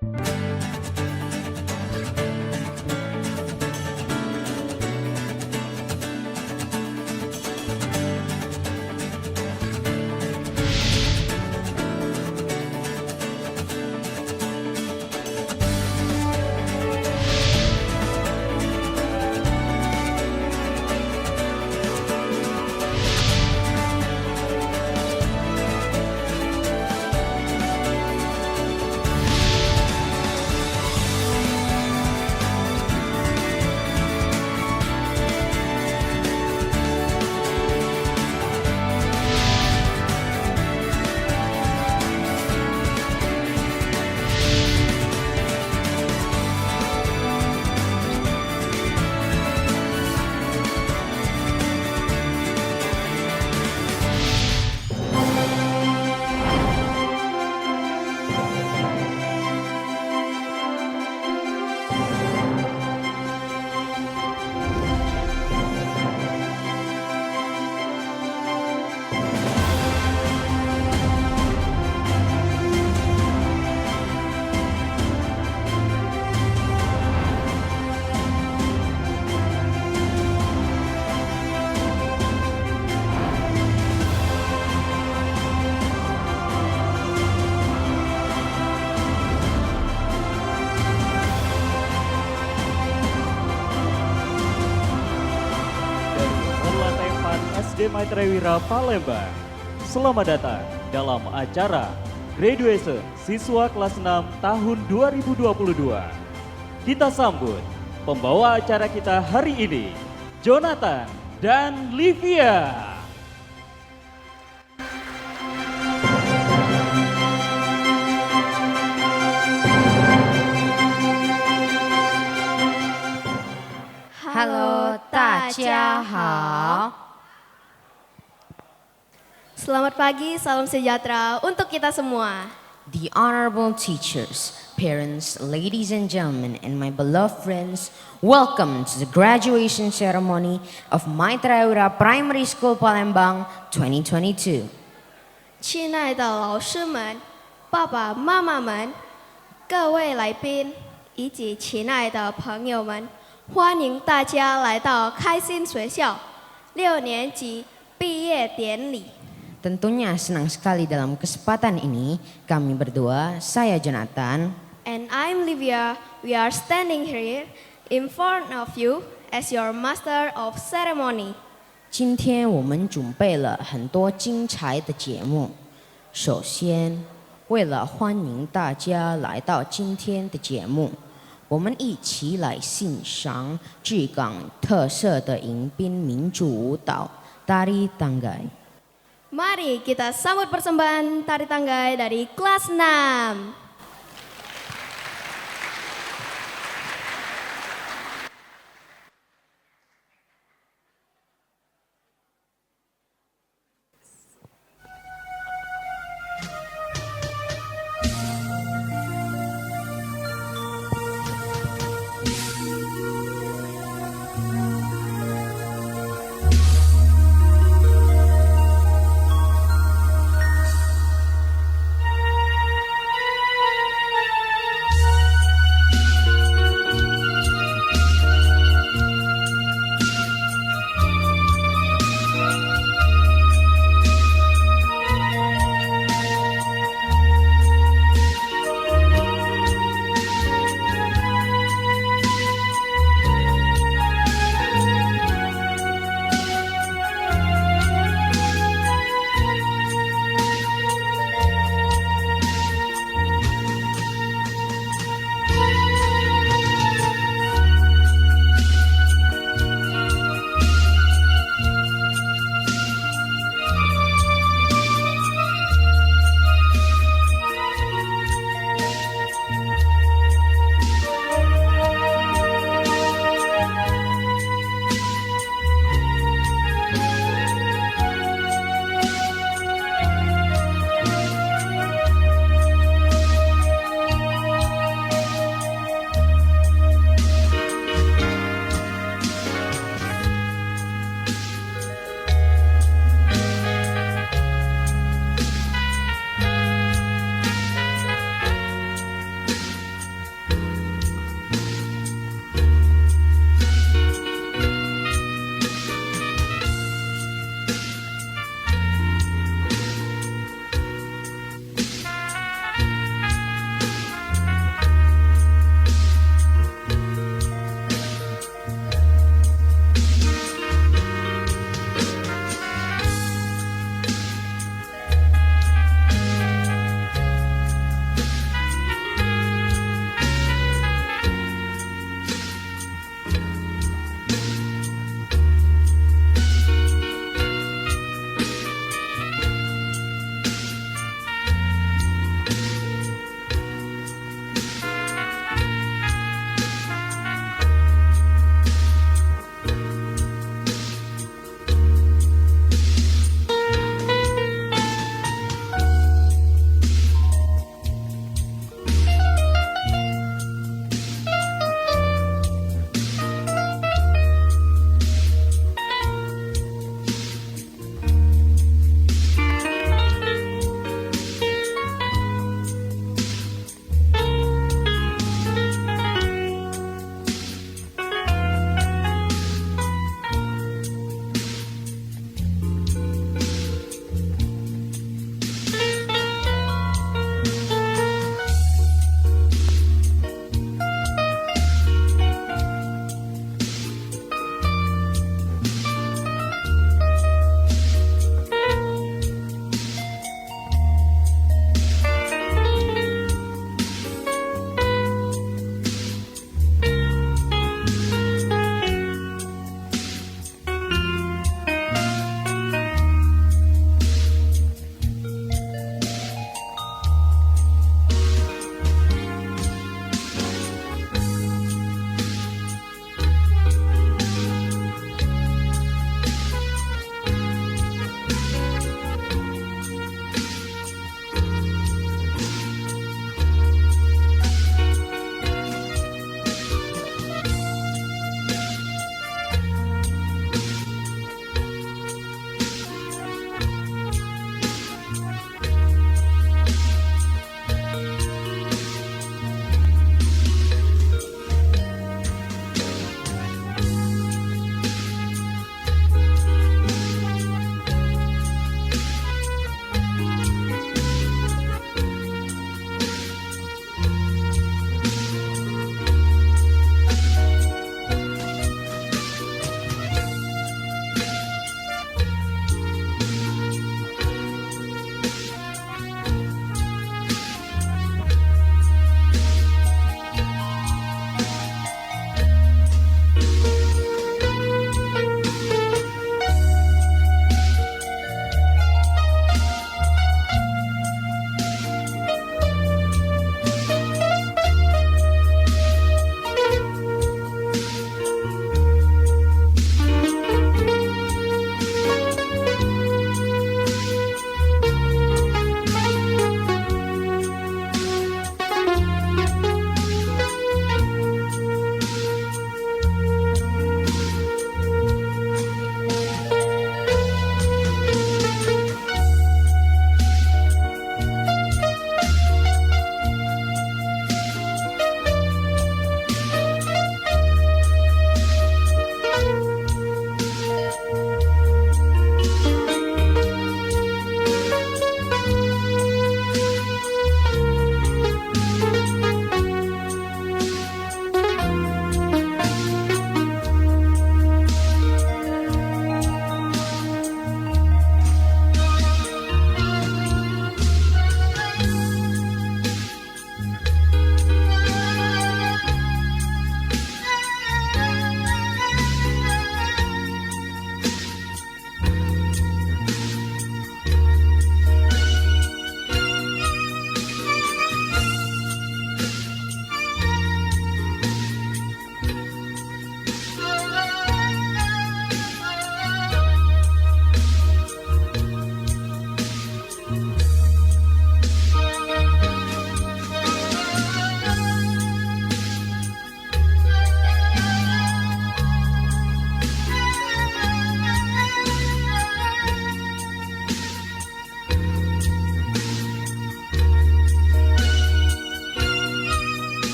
SD Maitreya Wira Palembang. Selamat datang dalam acara Graduation Siswa Kelas 6 tahun 2022. Kita sambut pembawa acara kita hari ini, Jonathan dan Livia. Halo, 大家好。 Selamat pagi, salam sejahtera untuk kita semua. The honorable teachers, parents, ladies and gentlemen, and my beloved friends, welcome to the graduation ceremony of Maitreya Wira Primary School Palembang 2022. 亲爱的老师们、爸爸妈妈们、各位来宾以及亲爱的朋友们，欢迎大家来到开心学校6年级毕业典礼。 Tentunya senang sekali dalam kesempatan ini kami berdua, saya Jonathan And I'm Livia. We are standing here in front of you as your master of ceremony. 今天我们准备了很多精彩的节目。首先，为了欢迎大家来到今天的节目，我们一起来欣赏巨港特色的迎宾民族舞蹈 Tari Tanggai。 Mari kita sambut persembahan tari tanggai dari kelas 6.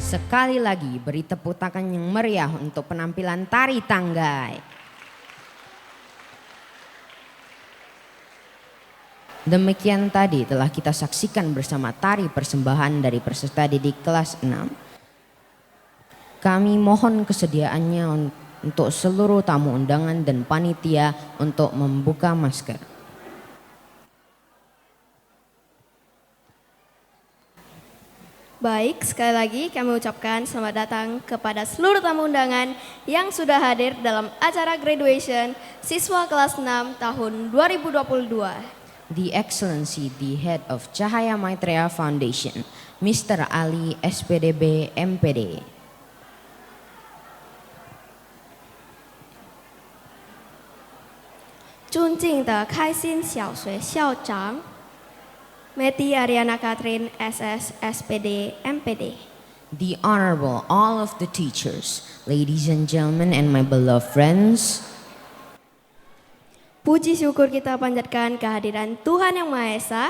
Sekali lagi beri tepuk tangan yang meriah untuk penampilan tari tanggai. Demikian tadi telah kita saksikan bersama tari persembahan dari peserta didik kelas 6. Kami mohon kesediaannya untuk seluruh tamu undangan dan panitia untuk membuka masker. Baik, sekali lagi kami ucapkan selamat datang kepada seluruh tamu undangan yang sudah hadir dalam acara graduation siswa kelas 6 tahun 2022. The Excellency, the Head of Cahaya Maitreya Foundation, Mr. Ali SPDB MPD. Junjing的开心小学校长 Meti Ariana Catherine SS SPD MPD. The Honorable all of the teachers, ladies and gentlemen and my beloved friends. Puji syukur kita panjatkan kehadiran Tuhan Yang Maha Esa,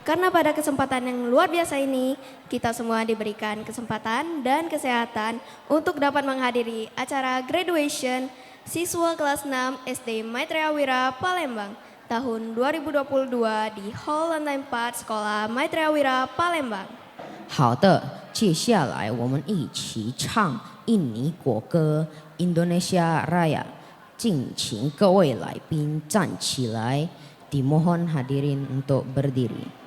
karena pada kesempatan yang luar biasa ini, kita semua diberikan kesempatan dan kesehatan untuk dapat menghadiri acara graduation siswa kelas 6 SD Maitreya Wira Palembang tahun 2022 di Hall Lantai 4 Sekolah Maitreya Wira Palembang. 好的，接下来我们一起唱印尼国歌《Indonesia Raya》。敬请各位来宾站起来， dimohon hadirin untuk berdiri.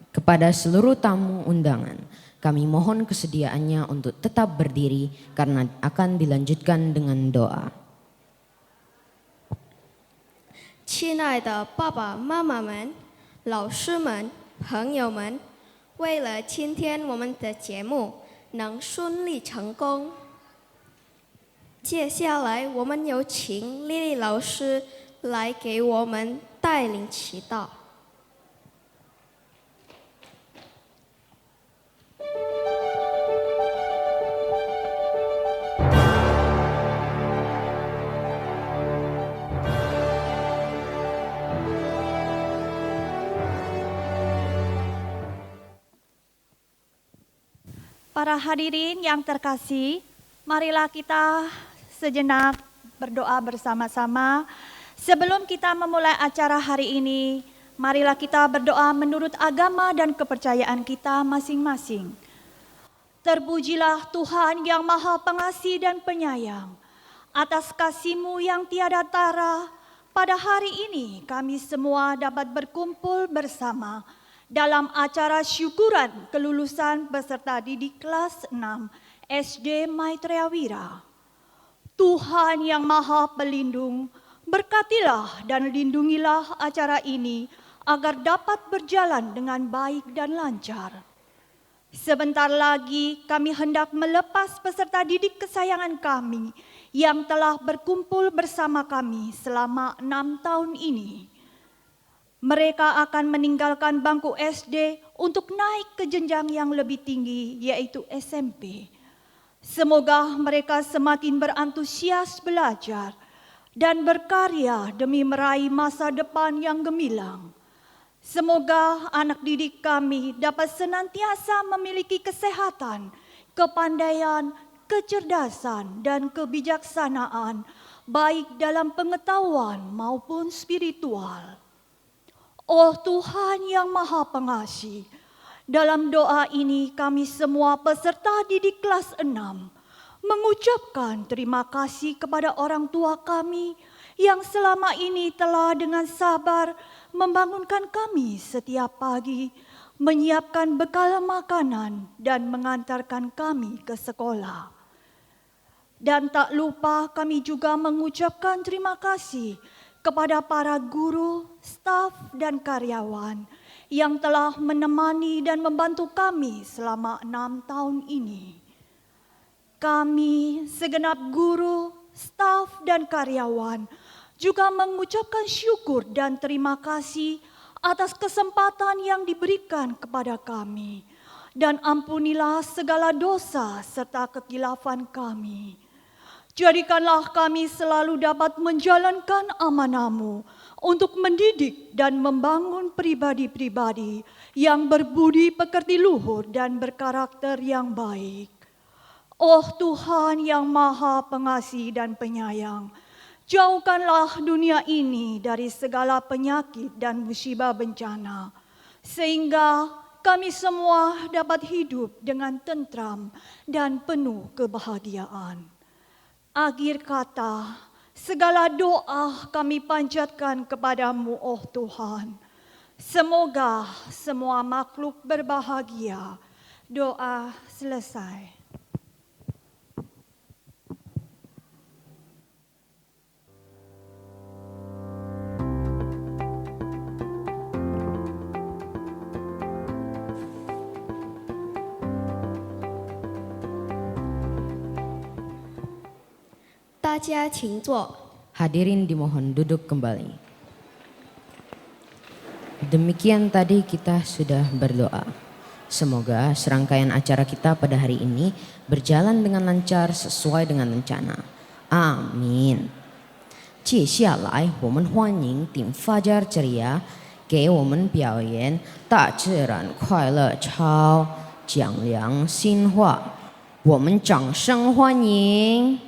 Kepada seluruh tamu undangan, kami mohon kesediaannya untuk tetap berdiri karena akan dilanjutkan dengan doa. 亲爱的爸爸妈妈们、老师们、朋友们，为了今天我们的节目能顺利成功，接下来我们有请丽丽老师来给我们带领祈祷。 Para hadirin yang terkasih, marilah kita sejenak berdoa bersama-sama. Sebelum kita memulai acara hari ini, marilah kita berdoa menurut agama dan kepercayaan kita masing-masing. Terpujilah Tuhan yang Maha Pengasih dan Penyayang, atas kasih-Mu yang tiada tara pada hari ini kami semua dapat berkumpul bersama dalam acara syukuran kelulusan peserta didik kelas 6 SD Maitreya Wira. Tuhan yang Maha Pelindung, berkatilah dan lindungilah acara ini agar dapat berjalan dengan baik dan lancar. Sebentar lagi kami hendak melepas peserta didik kesayangan kami yang telah berkumpul bersama kami selama 6 tahun ini. Mereka akan meninggalkan bangku SD untuk naik ke jenjang yang lebih tinggi, yaitu SMP. Semoga mereka semakin berantusias belajar dan berkarya demi meraih masa depan yang gemilang. Semoga anak didik kami dapat senantiasa memiliki kesehatan, kepandaian, kecerdasan, dan kebijaksanaan, baik dalam pengetahuan maupun spiritual. Oh Tuhan yang Maha Pengasih, dalam doa ini kami semua peserta didik kelas 6 mengucapkan terima kasih kepada orang tua kami yang selama ini telah dengan sabar membangunkan kami setiap pagi, menyiapkan bekal makanan dan mengantarkan kami ke sekolah. Dan tak lupa kami juga mengucapkan terima kasih kepada para guru, staf, dan karyawan yang telah menemani dan membantu kami selama 6 tahun ini. Kami, segenap guru, staf, dan karyawan juga mengucapkan syukur dan terima kasih atas kesempatan yang diberikan kepada kami. Dan ampunilah segala dosa serta kekilafan kami. Jadikanlah kami selalu dapat menjalankan amanah-Mu untuk mendidik dan membangun pribadi-pribadi yang berbudi pekerti luhur dan berkarakter yang baik. Oh Tuhan yang Maha Pengasih dan Penyayang, jauhkanlah dunia ini dari segala penyakit dan musibah bencana, sehingga kami semua dapat hidup dengan tentram dan penuh kebahagiaan. Akhir kata, segala doa kami panjatkan kepadamu, oh Tuhan. Semoga semua makhluk berbahagia. Doa selesai. Hadirin dimohon duduk kembali. Demikian tadi kita sudah berdoa. Semoga serangkaian acara kita pada hari ini berjalan dengan lancar sesuai dengan rencana. Amin. 接下来我们欢迎顶发家ceria给我们表演大自然快乐操讲良心话，我们掌声欢迎。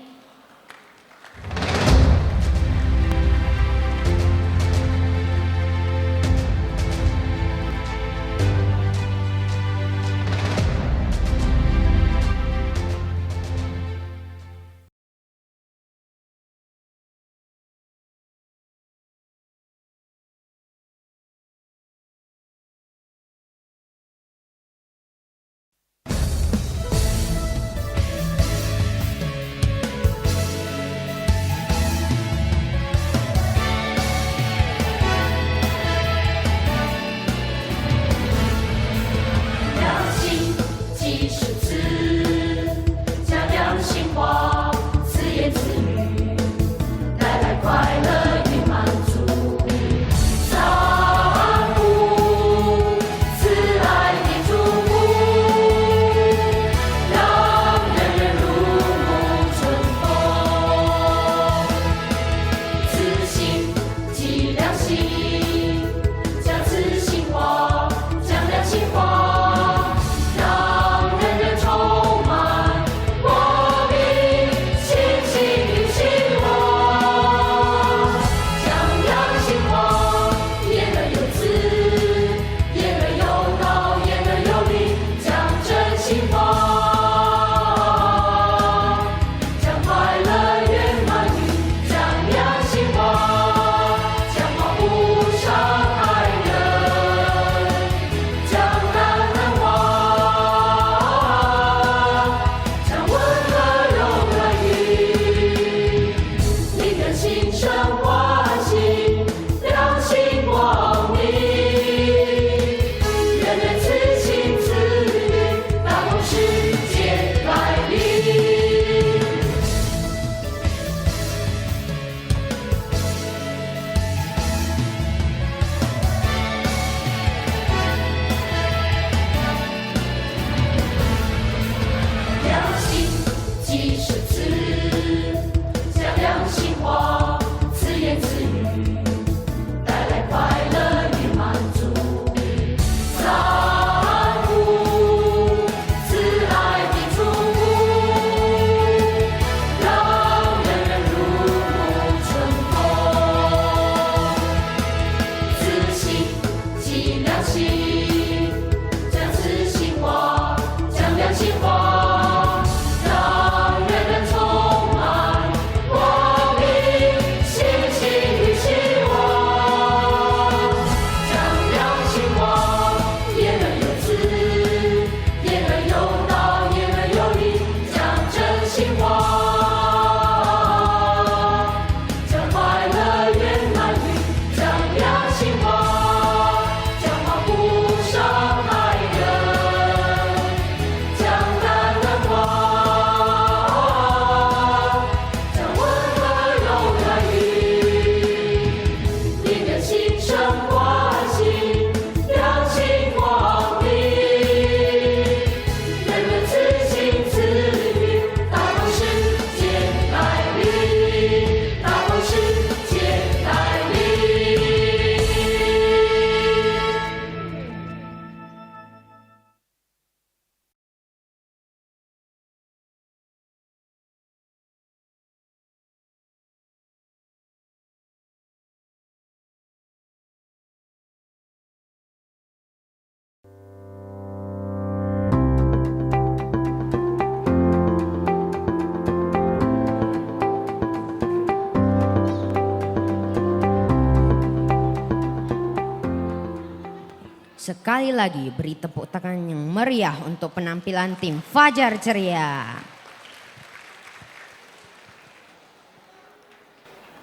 sekali lagi beri tepuk tangan yang meriah untuk penampilan tim Fajar Ceria.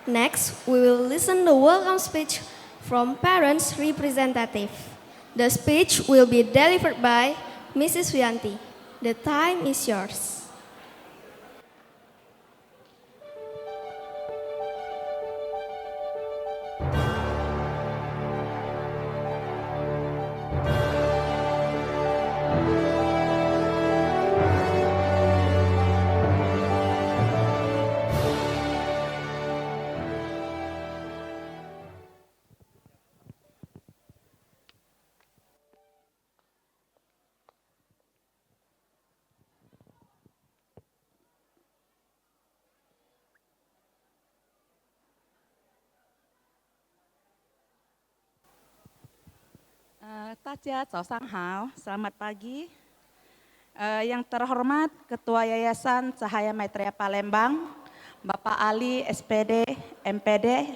Next, we will listen the welcome speech from parents representative. The speech will be delivered by Mrs. Wiyanti. The time is yours. Taja, Hao, selamat pagi. Yang terhormat Ketua Yayasan Cahaya Maitreya Palembang, Bapak Ali, SPD, MPD,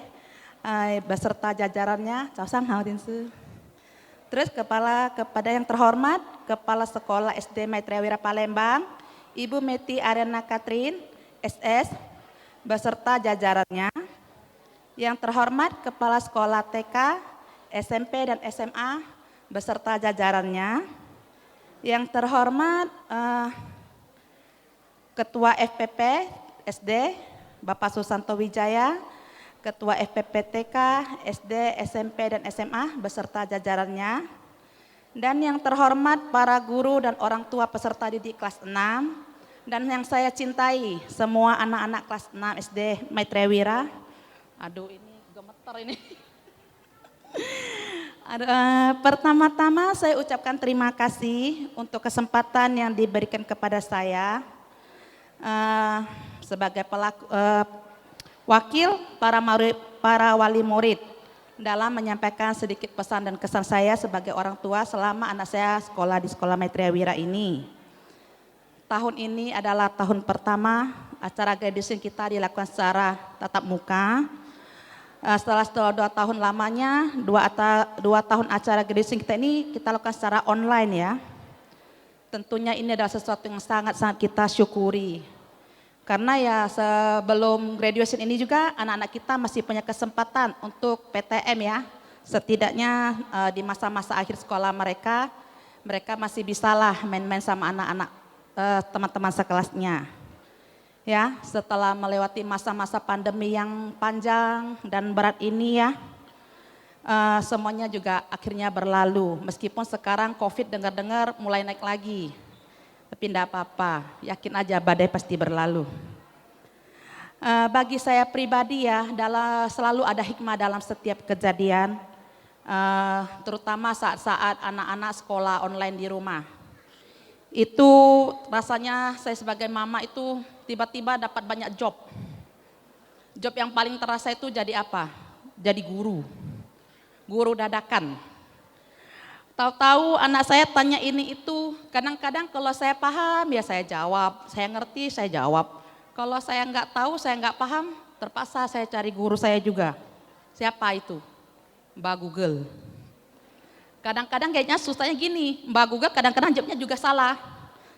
beserta jajarannya, Hao Dinsu. Terus kepada yang terhormat Kepala Sekolah SD Maitreya Wira Palembang, Ibu Meti Ariana Katrin, SS, beserta jajarannya. Yang terhormat Kepala Sekolah TK, SMP dan SMA, beserta jajarannya. Yang terhormat Ketua FPP SD Bapak Susanto Wijaya, Ketua FPP TK, SD, SMP dan SMA beserta jajarannya. Dan yang terhormat para guru dan orang tua peserta didik kelas 6 dan yang saya cintai semua anak-anak kelas 6 SD Maitreya Wira. Aduh ini gemeter ini. Pertama-tama saya ucapkan terima kasih untuk kesempatan yang diberikan kepada saya sebagai wakil para wali murid dalam menyampaikan sedikit pesan dan kesan saya sebagai orang tua selama anak saya sekolah di Sekolah Maitreya Wira ini. Tahun ini adalah tahun pertama acara graduation kita dilakukan secara tatap muka. Setelah 2 tahun lamanya, 2 tahun acara graduation kita ini kita lakukan secara online ya. Tentunya ini adalah sesuatu yang sangat-sangat kita syukuri. Karena ya sebelum graduation ini juga anak-anak kita masih punya kesempatan untuk PTM ya. Setidaknya di masa-masa akhir sekolah mereka masih bisalah main-main sama anak-anak teman-teman sekelasnya. Ya, setelah melewati masa-masa pandemi yang panjang dan berat ini ya, semuanya juga akhirnya berlalu. Meskipun sekarang COVID dengar-dengar mulai naik lagi, tapi tidak apa-apa, yakin aja badai pasti berlalu. Bagi saya pribadi ya, selalu ada hikmah dalam setiap kejadian, terutama saat-saat anak-anak sekolah online di rumah. Itu rasanya saya sebagai mama itu tiba-tiba dapat banyak job. Job yang paling terasa itu jadi apa? Jadi guru. Guru dadakan. Tahu-tahu anak saya tanya ini itu, kadang-kadang kalau saya paham ya saya jawab, saya ngerti saya jawab. Kalau saya nggak tahu, saya nggak paham, terpaksa saya cari guru saya juga. Siapa itu? Mbak Google. Kadang-kadang kayaknya susahnya gini, Mbak Google kadang-kadang jawabnya juga salah.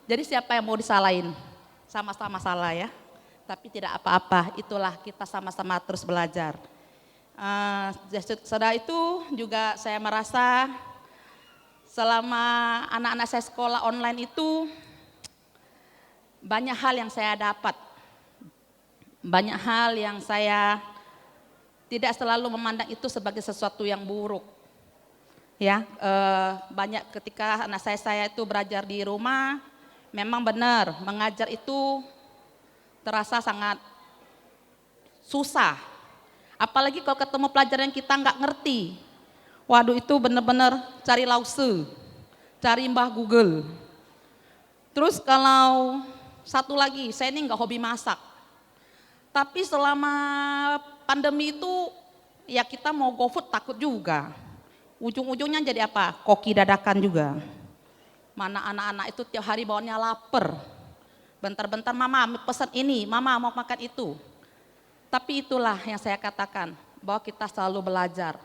Jadi siapa yang mau disalahin? Sama-sama salah ya. Tapi tidak apa-apa, itulah kita sama-sama terus belajar. Setelah itu juga saya merasa selama anak-anak saya sekolah online itu banyak hal yang saya dapat. Banyak hal yang saya tidak selalu memandang itu sebagai sesuatu yang buruk. Ya, banyak ketika anak saya itu belajar di rumah, memang benar mengajar itu terasa sangat susah. Apalagi kalau ketemu pelajaran yang kita nggak ngerti. Waduh itu benar-benar cari lause, cari Mbah Google. Terus kalau satu lagi, saya ini nggak hobi masak. Tapi selama pandemi itu ya kita mau GoFood takut juga. Ujung-ujungnya jadi apa? Koki dadakan juga. Mana anak-anak itu tiap hari bawaannya lapar. Bentar-bentar mama pesan ini, mama mau makan itu. Tapi itulah yang saya katakan, bahwa kita selalu belajar.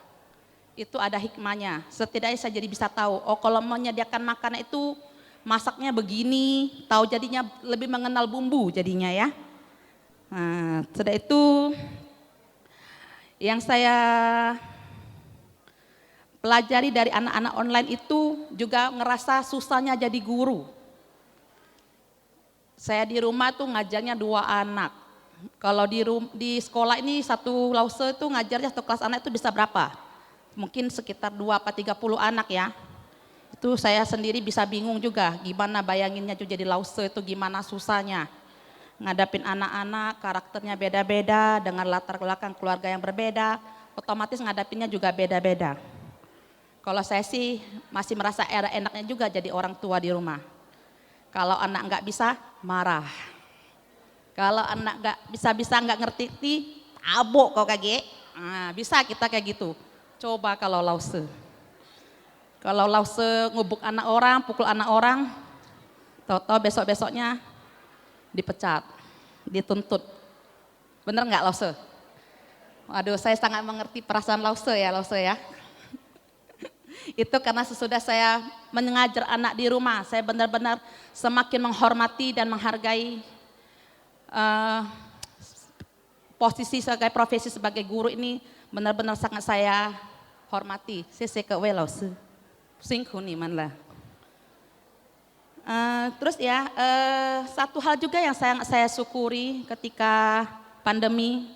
itu ada hikmahnya. Setidaknya saya jadi bisa tahu, oh kalau menyediakan makanan itu masaknya begini, tahu jadinya lebih mengenal bumbu jadinya ya. Nah, sudah itu yang saya pelajari dari anak-anak online itu juga ngerasa susahnya jadi guru. Saya di rumah tuh ngajarnya 2 anak. Kalau di sekolah ini satu lause itu ngajarnya satu kelas anak itu bisa berapa? Mungkin sekitar 2 apa 30 anak ya. Itu saya sendiri bisa bingung juga gimana bayanginnya juga jadi lause itu gimana susahnya. Ngadapin anak-anak karakternya beda-beda dengan latar belakang keluarga yang berbeda, otomatis ngadapinnya juga beda-beda. Kalau saya sih masih merasa enaknya juga jadi orang tua di rumah. Kalau anak nggak bisa marah. Kalau anak nggak bisa nggak ngerti, abok kau kage. Nah, bisa kita kayak gitu. Coba kalau lause. Kalau lause ngubuk anak orang, pukul anak orang, tahu-tahu besok-besoknya dipecat, dituntut. Bener nggak lause? Waduh, saya sangat mengerti perasaan lause ya. Itu karena sesudah saya mengajar anak di rumah, saya benar-benar semakin menghormati dan menghargai posisi sebagai profesi sebagai guru ini benar-benar sangat saya hormati. Saya ke lause, singku nih manlah. Terus ya, satu hal juga yang saya syukuri ketika pandemi,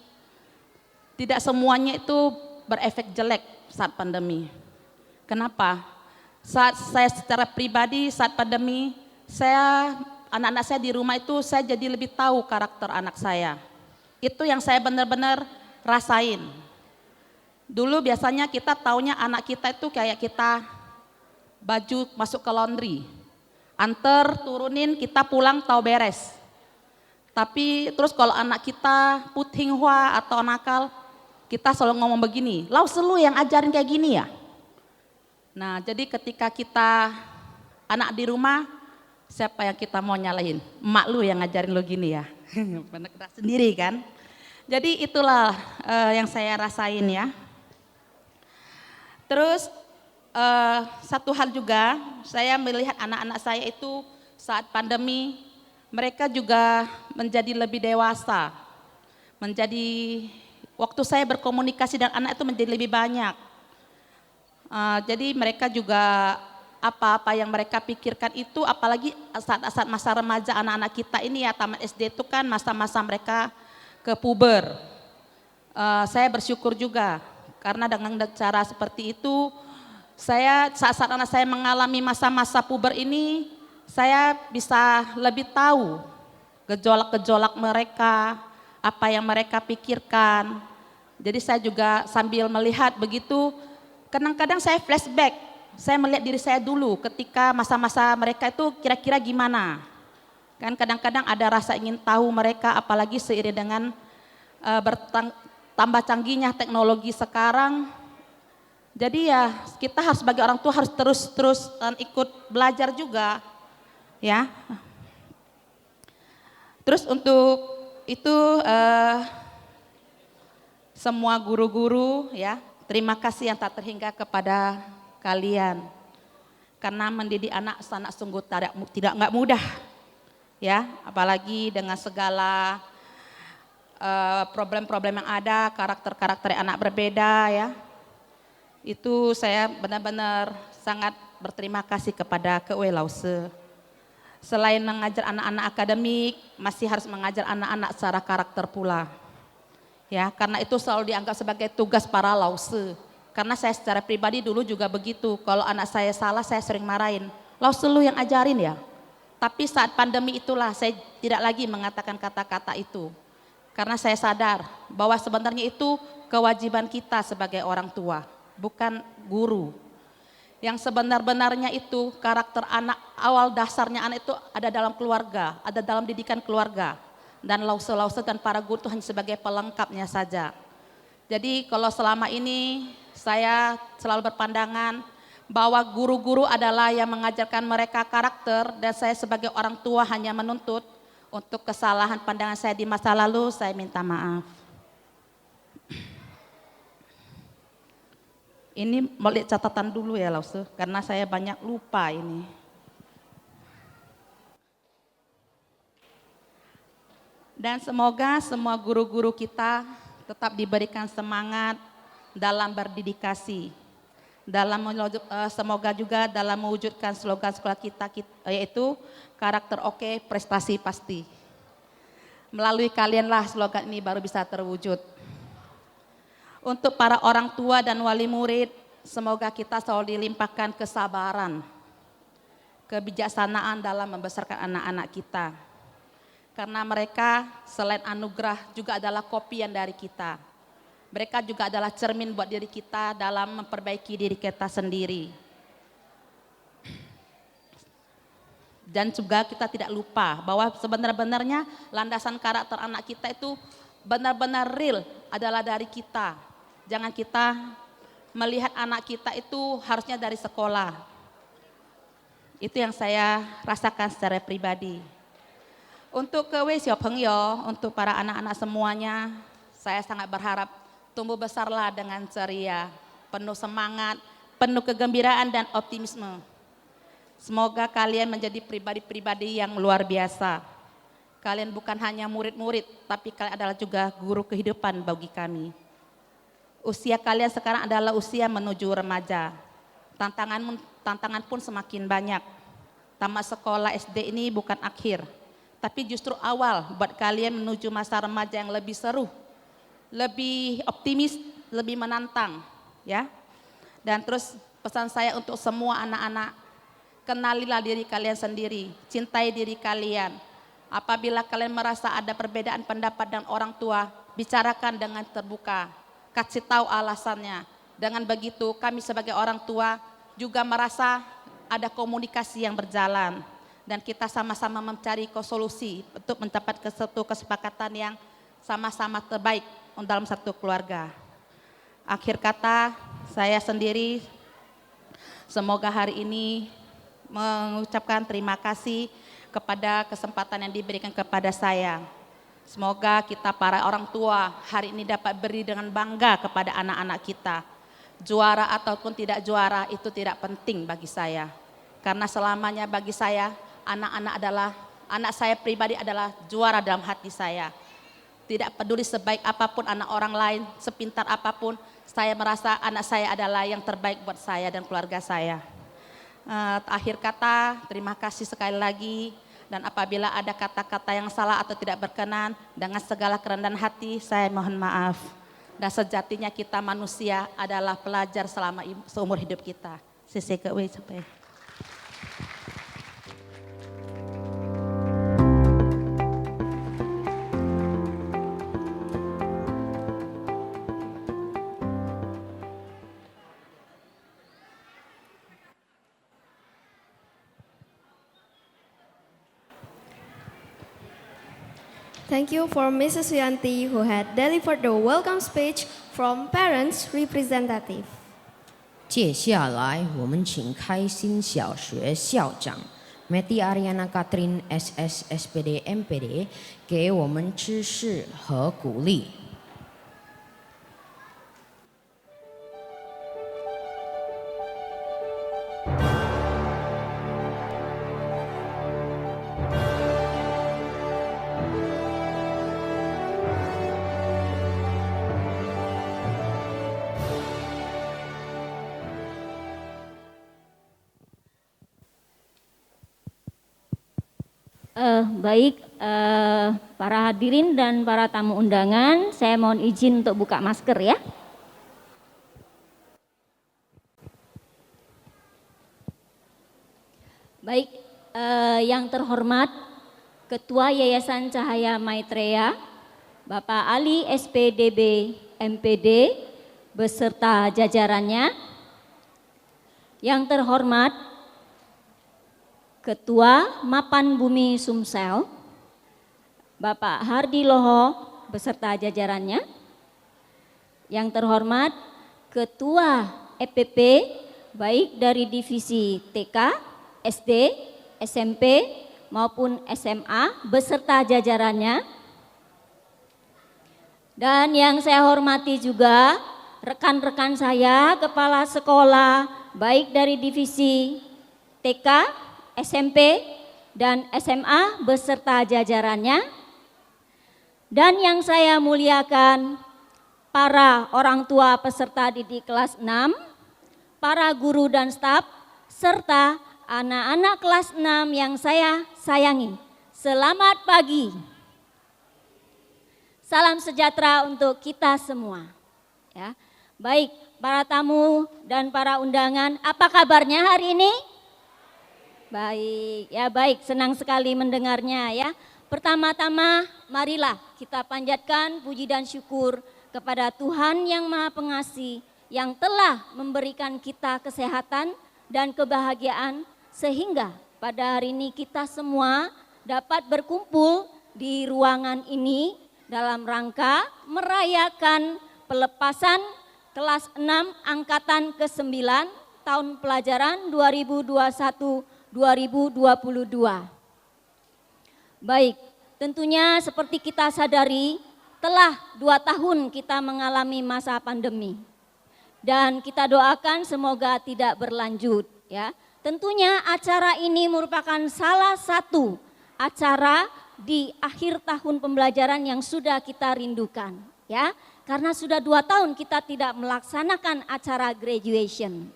tidak semuanya itu berefek jelek saat pandemi. Kenapa? Saat saya secara pribadi saat pandemi, anak-anak saya di rumah itu saya jadi lebih tahu karakter anak saya. Itu yang saya benar-benar rasain. Dulu biasanya kita taunya anak kita itu kayak kita baju masuk ke laundry. Anter, turunin, kita pulang tahu beres. Tapi terus kalau anak kita puting hua atau nakal, kita selalu ngomong begini, lau selu yang ajarin kayak gini ya. Nah jadi ketika kita anak di rumah, siapa yang kita mau nyalahin? Emak lu yang ngajarin lu gini ya. Benar sendiri kan. Jadi itulah yang saya rasain ya. Terus satu hal juga, saya melihat anak-anak saya itu saat pandemi, mereka juga menjadi lebih dewasa. Waktu saya berkomunikasi dengan anak itu menjadi lebih banyak. Jadi mereka juga apa-apa yang mereka pikirkan itu, apalagi saat masa remaja anak-anak kita ini ya, taman SD itu kan masa-masa mereka ke puber. Saya bersyukur juga, karena dengan cara seperti itu, saat anak saya mengalami masa-masa puber ini, saya bisa lebih tahu gejolak-gejolak mereka, apa yang mereka pikirkan. Jadi saya juga sambil melihat begitu, kadang-kadang saya flashback, saya melihat diri saya dulu ketika masa-masa mereka itu kira-kira gimana. Kan kadang-kadang ada rasa ingin tahu mereka, apalagi seiring dengan tambah canggihnya teknologi sekarang. Jadi ya kita harus sebagai orang tua harus terus ikut belajar juga ya. Terus untuk itu semua guru-guru ya, terima kasih yang tak terhingga kepada kalian. Karena mendidik anak sangat sungguh tidak mudah ya, apalagi dengan segala problem-problem yang ada, karakter-karakter anak berbeda ya. Itu saya benar-benar sangat berterima kasih kepada KW Lause. Selain mengajar anak-anak akademik, masih harus mengajar anak-anak secara karakter pula. Ya, karena itu selalu dianggap sebagai tugas para Lause. Karena saya secara pribadi dulu juga begitu, kalau anak saya salah saya sering marahin. Lause lu yang ajarin ya. Tapi saat pandemi itulah saya tidak lagi mengatakan kata-kata itu. Karena saya sadar bahwa sebenarnya itu kewajiban kita sebagai orang tua, bukan guru. Yang sebenar-benarnya itu karakter anak, awal dasarnya anak itu ada dalam keluarga, ada dalam didikan keluarga. Dan lause-lause dan para guru itu hanya sebagai pelengkapnya saja. Jadi kalau selama ini saya selalu berpandangan bahwa guru-guru adalah yang mengajarkan mereka karakter, dan saya sebagai orang tua hanya menuntut. Untuk kesalahan pandangan saya di masa lalu, saya minta maaf. Ini mau lihat catatan dulu ya Lause, karena saya banyak lupa ini. Dan semoga semua guru-guru kita tetap diberikan semangat dalam berdedikasi. Semoga juga dalam mewujudkan slogan sekolah kita yaitu karakter oke, prestasi pasti. Melalui kalianlah slogan ini baru bisa terwujud. Untuk para orang tua dan wali murid, semoga kita selalu dilimpahkan kesabaran, kebijaksanaan dalam membesarkan anak-anak kita. Karena mereka selain anugerah juga adalah kopian dari kita. Mereka juga adalah cermin buat diri kita dalam memperbaiki diri kita sendiri. Dan juga kita tidak lupa bahwa sebenarnya landasan karakter anak kita itu benar-benar real adalah dari kita. Jangan kita melihat anak kita itu harusnya dari sekolah. Itu yang saya rasakan secara pribadi. Untuk untuk para anak-anak semuanya, saya sangat berharap tumbuh besarlah dengan ceria, penuh semangat, penuh kegembiraan dan optimisme. Semoga kalian menjadi pribadi-pribadi yang luar biasa. Kalian bukan hanya murid-murid, tapi kalian adalah juga guru kehidupan bagi kami. Usia kalian sekarang adalah usia menuju remaja. Tantangan pun semakin banyak. Tamat sekolah SD ini bukan akhir, tapi justru awal buat kalian menuju masa remaja yang lebih seru, lebih optimis, lebih menantang, ya. Dan terus pesan saya untuk semua anak-anak, kenalilah diri kalian sendiri, cintai diri kalian. Apabila kalian merasa ada perbedaan pendapat dengan orang tua, bicarakan dengan terbuka, kasih tahu alasannya. Dengan begitu kami sebagai orang tua juga merasa ada komunikasi yang berjalan. Dan kita sama-sama mencari solusi untuk mencapai satu kesepakatan yang sama-sama terbaik dalam satu keluarga. Akhir kata, saya sendiri semoga hari ini mengucapkan terima kasih kepada kesempatan yang diberikan kepada saya. Semoga kita para orang tua hari ini dapat beri dengan bangga kepada anak-anak kita. Juara ataupun tidak juara itu tidak penting bagi saya. Karena selamanya bagi saya, anak saya pribadi adalah juara dalam hati saya. Tidak peduli sebaik apapun anak orang lain, sepintar apapun, saya merasa anak saya adalah yang terbaik buat saya dan keluarga saya. Akhir kata, terima kasih sekali lagi, dan apabila ada kata-kata yang salah atau tidak berkenan, dengan segala kerendahan hati saya mohon maaf. Dan sejatinya kita manusia adalah pelajar selama seumur hidup kita. sampai. Thank you for Mrs. Suyanti who had delivered the welcome speech from parents representative. 接下来，我们请开心小学校长 Meti Ariana Catherine SS SPD MPD 给我们指示和鼓励。Baik, para hadirin dan para tamu undangan, saya mohon izin untuk buka masker ya. Baik, yang terhormat Ketua Yayasan Cahaya Maitreya, Bapak Ali SPDB MPD beserta jajarannya. Yang terhormat Ketua Mapan Bumi Sumsel, Bapak Hardi Loho beserta jajarannya. Yang terhormat Ketua EPP baik dari divisi TK, SD, SMP maupun SMA beserta jajarannya. Dan yang saya hormati juga rekan-rekan saya, kepala sekolah, baik dari divisi TK, SMP, dan SMA beserta jajarannya. Dan yang saya muliakan, para orang tua peserta didik kelas 6, para guru dan staf, serta anak-anak kelas 6 yang saya sayangi. Selamat pagi. Salam sejahtera untuk kita semua. Ya. Baik, para tamu dan para undangan, apa kabarnya hari ini? Baik, ya baik, senang sekali mendengarnya ya. Pertama-tama marilah kita panjatkan puji dan syukur kepada Tuhan yang Maha Pengasih yang telah memberikan kita kesehatan dan kebahagiaan sehingga pada hari ini kita semua dapat berkumpul di ruangan ini dalam rangka merayakan pelepasan kelas 6 angkatan ke-9 tahun pelajaran 2021-2022. Baik, tentunya seperti kita sadari telah 2 tahun kita mengalami masa pandemi. Dan kita doakan semoga tidak berlanjut ya. Tentunya acara ini merupakan salah satu acara di akhir tahun pembelajaran yang sudah kita rindukan ya. Karena sudah 2 tahun kita tidak melaksanakan acara graduation.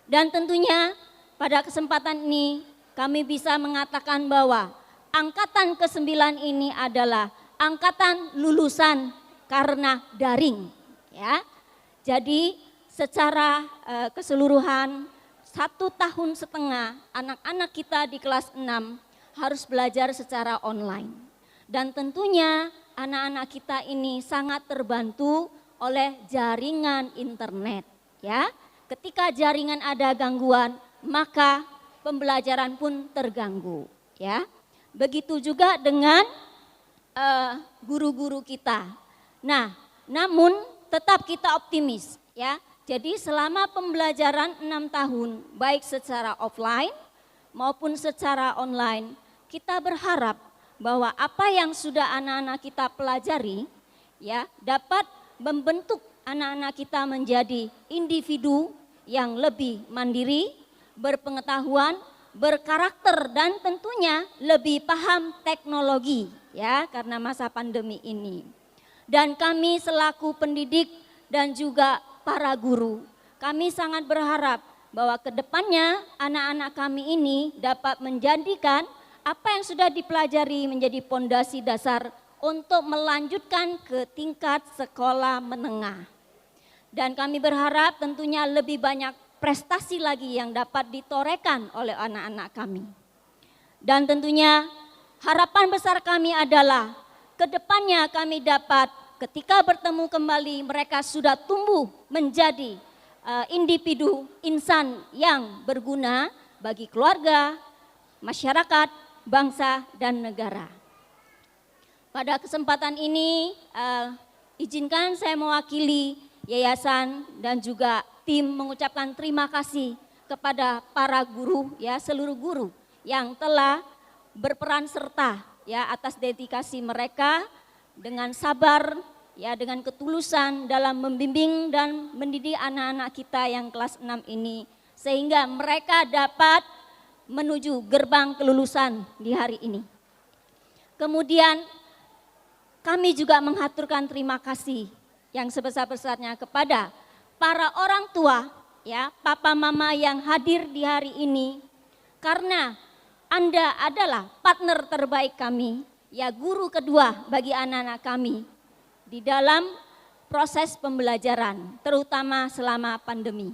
Dan tentunya pada kesempatan ini kami bisa mengatakan bahwa angkatan ke-9 ini adalah angkatan lulusan karena daring ya. Jadi secara keseluruhan 1,5 tahun anak-anak kita di kelas 6 harus belajar secara online. Dan tentunya anak-anak kita ini sangat terbantu oleh jaringan internet ya. Ketika jaringan ada gangguan, maka pembelajaran pun terganggu ya. Begitu juga dengan guru-guru kita. Nah, namun tetap kita optimis ya. Jadi selama pembelajaran 6 tahun baik secara offline maupun secara online, kita berharap bahwa apa yang sudah anak-anak kita pelajari ya dapat membentuk anak-anak kita menjadi individu yang lebih mandiri, berpengetahuan, berkarakter dan tentunya lebih paham teknologi ya karena masa pandemi ini. Dan kami selaku pendidik dan juga para guru, kami sangat berharap bahwa kedepannya anak-anak kami ini dapat menjadikan apa yang sudah dipelajari menjadi pondasi dasar untuk melanjutkan ke tingkat sekolah menengah. Dan kami berharap tentunya lebih banyak prestasi lagi yang dapat ditorekan oleh anak-anak kami. Dan tentunya harapan besar kami adalah kedepannya kami dapat ketika bertemu kembali mereka sudah tumbuh menjadi individu insan yang berguna bagi keluarga, masyarakat, bangsa dan negara. Pada kesempatan ini izinkan saya mewakili yayasan dan juga tim mengucapkan terima kasih kepada para guru ya, seluruh guru yang telah berperan serta ya atas dedikasi mereka dengan sabar ya, dengan ketulusan dalam membimbing dan mendidik anak-anak kita yang kelas 6 ini sehingga mereka dapat menuju gerbang kelulusan di hari ini. Kemudian kami juga menghaturkan terima kasih yang sebesar-besarnya kepada para orang tua ya, papa mama yang hadir di hari ini karena Anda adalah partner terbaik kami, ya guru kedua bagi anak-anak kami di dalam proses pembelajaran, terutama selama pandemi.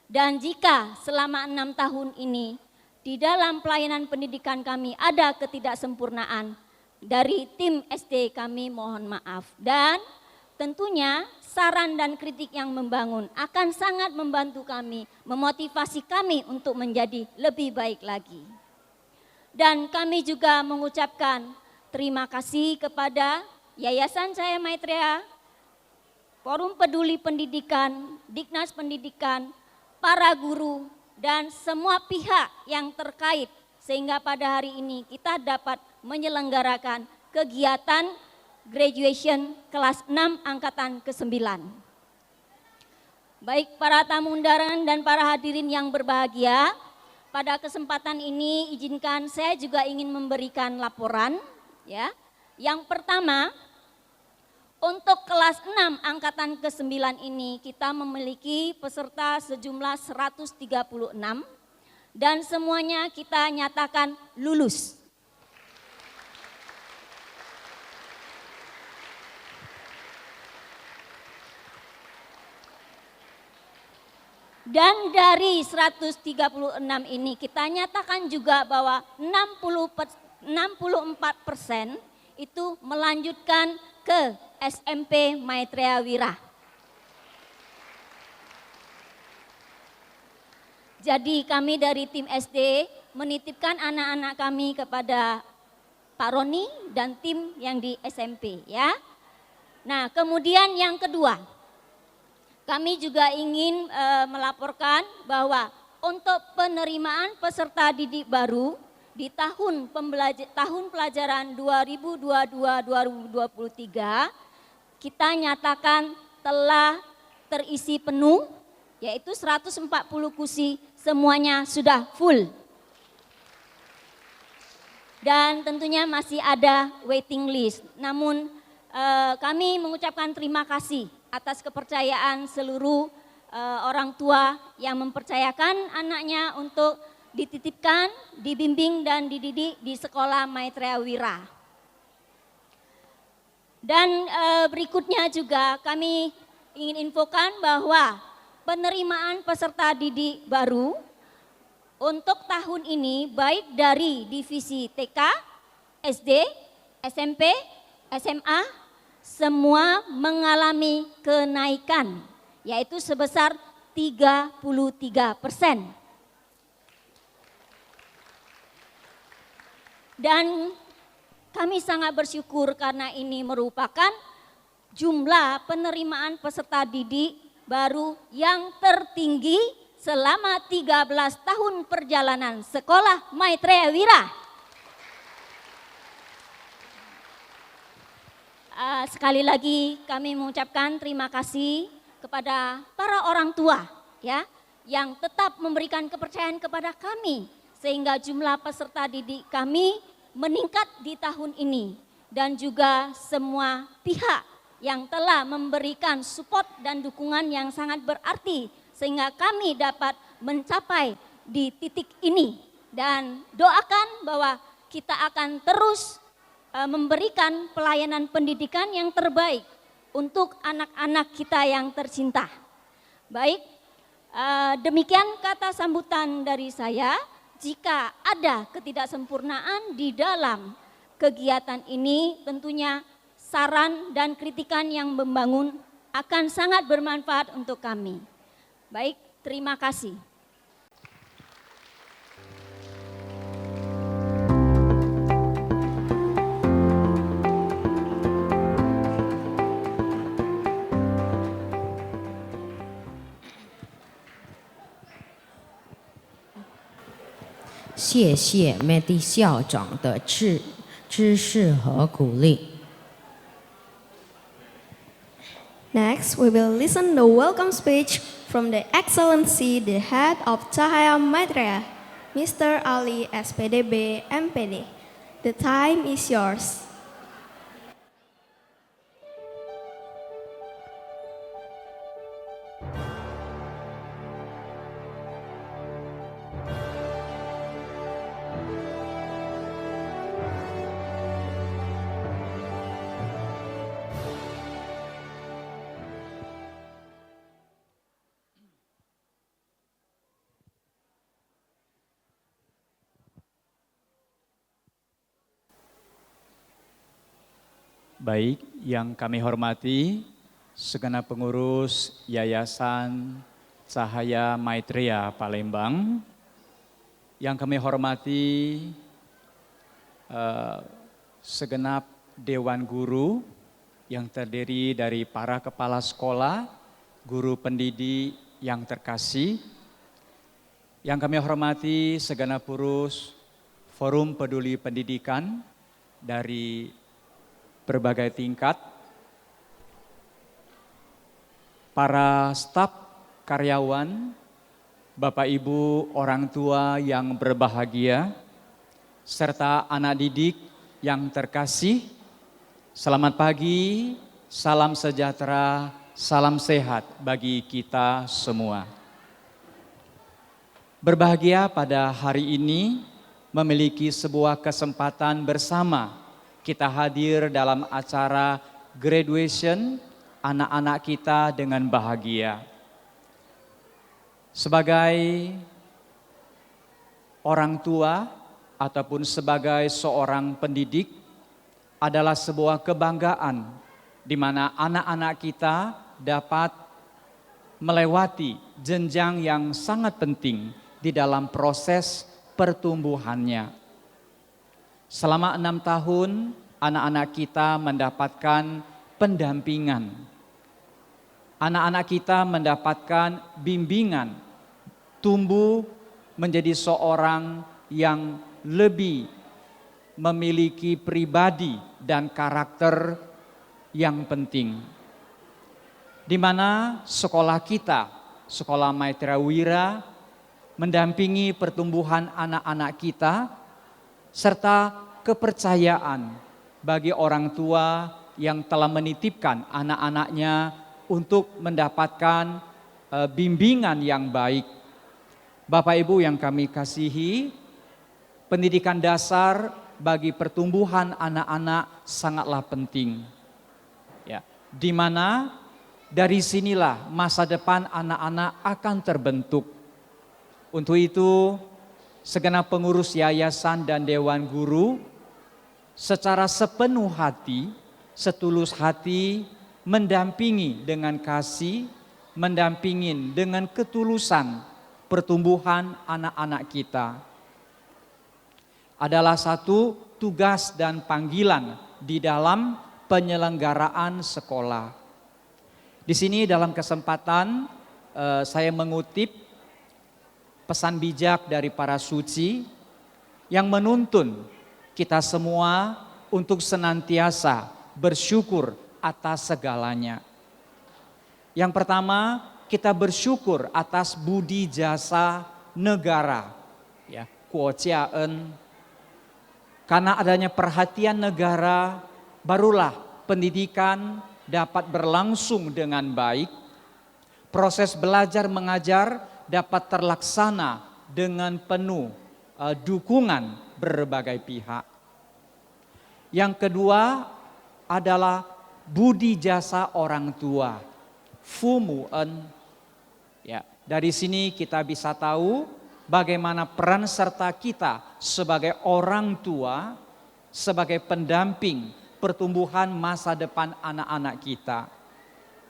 Dan jika selama 6 tahun ini di dalam pelayanan pendidikan kami ada ketidaksempurnaan dari tim SD kami mohon maaf. Dan tentunya saran dan kritik yang membangun akan sangat membantu kami, memotivasi kami untuk menjadi lebih baik lagi. Dan kami juga mengucapkan terima kasih kepada Yayasan Cahaya Maitreya, Forum Peduli Pendidikan, Diknas Pendidikan, para guru, dan semua pihak yang terkait sehingga pada hari ini kita dapat menyelenggarakan kegiatan graduation kelas 6 angkatan ke-9. Baik para tamu undangan dan para hadirin yang berbahagia, pada kesempatan ini izinkan saya juga ingin memberikan laporan ya. Yang pertama, untuk kelas 6 angkatan ke-9 ini kita memiliki peserta sejumlah 136 dan semuanya kita nyatakan lulus. Dan dari 136 ini kita nyatakan juga bahwa 64% itu melanjutkan ke SMP Maitreya Wira. Jadi kami dari tim SD menitipkan anak-anak kami kepada Pak Roni dan tim yang di SMP ya. Nah, kemudian yang kedua, kami juga ingin melaporkan bahwa untuk penerimaan peserta didik baru di tahun pelajaran 2022-2023 kita nyatakan telah terisi penuh, yaitu 140 kursi semuanya sudah full. Dan tentunya masih ada waiting list. Namun kami mengucapkan terima kasih atas kepercayaan seluruh orang tua yang mempercayakan anaknya untuk dititipkan, dibimbing dan dididik di sekolah Maitreya Wira. Dan berikutnya juga kami ingin infokan bahwa penerimaan peserta didik baru untuk tahun ini baik dari divisi TK, SD, SMP, SMA, semua mengalami kenaikan, yaitu sebesar 33%. Dan kami sangat bersyukur karena ini merupakan jumlah penerimaan peserta didik baru yang tertinggi selama 13 tahun perjalanan sekolah Maitreya Wira. Sekali lagi kami mengucapkan terima kasih kepada para orang tua ya yang tetap memberikan kepercayaan kepada kami sehingga jumlah peserta didik kami meningkat di tahun ini dan juga semua pihak yang telah memberikan support dan dukungan yang sangat berarti sehingga kami dapat mencapai di titik ini dan doakan bahwa kita akan terus memberikan pelayanan pendidikan yang terbaik untuk anak-anak kita yang tercinta. Baik, demikian kata sambutan dari saya. Jika ada ketidaksempurnaan di dalam kegiatan ini, tentunya saran dan kritikan yang membangun akan sangat bermanfaat untuk kami. Baik, terima kasih. 谢谢 Medi 校长的支持和鼓励。 Next, we will listen the welcome speech from the Excellency, the Head of Cahaya Maitreya, Mr. Ali SPDB MPD. The time is yours. Baik, yang kami hormati segenap pengurus Yayasan Cahaya Maitreya Palembang, yang kami hormati segenap Dewan Guru yang terdiri dari para kepala sekolah, guru pendidik yang terkasih, yang kami hormati segenap pengurus Forum Peduli Pendidikan dari berbagai tingkat, para staf karyawan, Bapak Ibu orang tua yang berbahagia, serta anak didik yang terkasih, selamat pagi, salam sejahtera, salam sehat bagi kita semua. Berbahagia pada hari ini memiliki sebuah kesempatan bersama kita hadir dalam acara graduation anak-anak kita dengan bahagia. Sebagai orang tua ataupun sebagai seorang pendidik adalah sebuah kebanggaan di mana anak-anak kita dapat melewati jenjang yang sangat penting di dalam proses pertumbuhannya. Selama 6 tahun anak-anak kita mendapatkan pendampingan. Anak-anak kita mendapatkan bimbingan, tumbuh menjadi seorang yang lebih memiliki pribadi dan karakter yang penting. Di mana sekolah kita, Sekolah Maitreya Wira, mendampingi pertumbuhan anak-anak kita, serta kepercayaan bagi orang tua yang telah menitipkan anak-anaknya untuk mendapatkan bimbingan yang baik. Bapak Ibu yang kami kasihi, pendidikan dasar bagi pertumbuhan anak-anak sangatlah penting. Ya, di mana dari sinilah masa depan anak-anak akan terbentuk. Untuk itu, segenap pengurus yayasan dan dewan guru secara sepenuh hati, setulus hati mendampingi dengan kasih, mendampingi dengan ketulusan pertumbuhan anak-anak kita. Adalah satu tugas dan panggilan di dalam penyelenggaraan sekolah. Di sini dalam kesempatan saya mengutip pesan bijak dari para suci yang menuntun kita semua untuk senantiasa bersyukur atas segalanya. Yang pertama, kita bersyukur atas budi jasa negara, ya, kuojiaen. Karena adanya perhatian negara, barulah pendidikan dapat berlangsung dengan baik. Proses belajar mengajar dapat terlaksana dengan penuh dukungan berbagai pihak. Yang kedua adalah budi jasa orang tua, fumu'en. Ya, dari sini kita bisa tahu bagaimana peran serta kita sebagai orang tua, sebagai pendamping pertumbuhan masa depan anak-anak kita.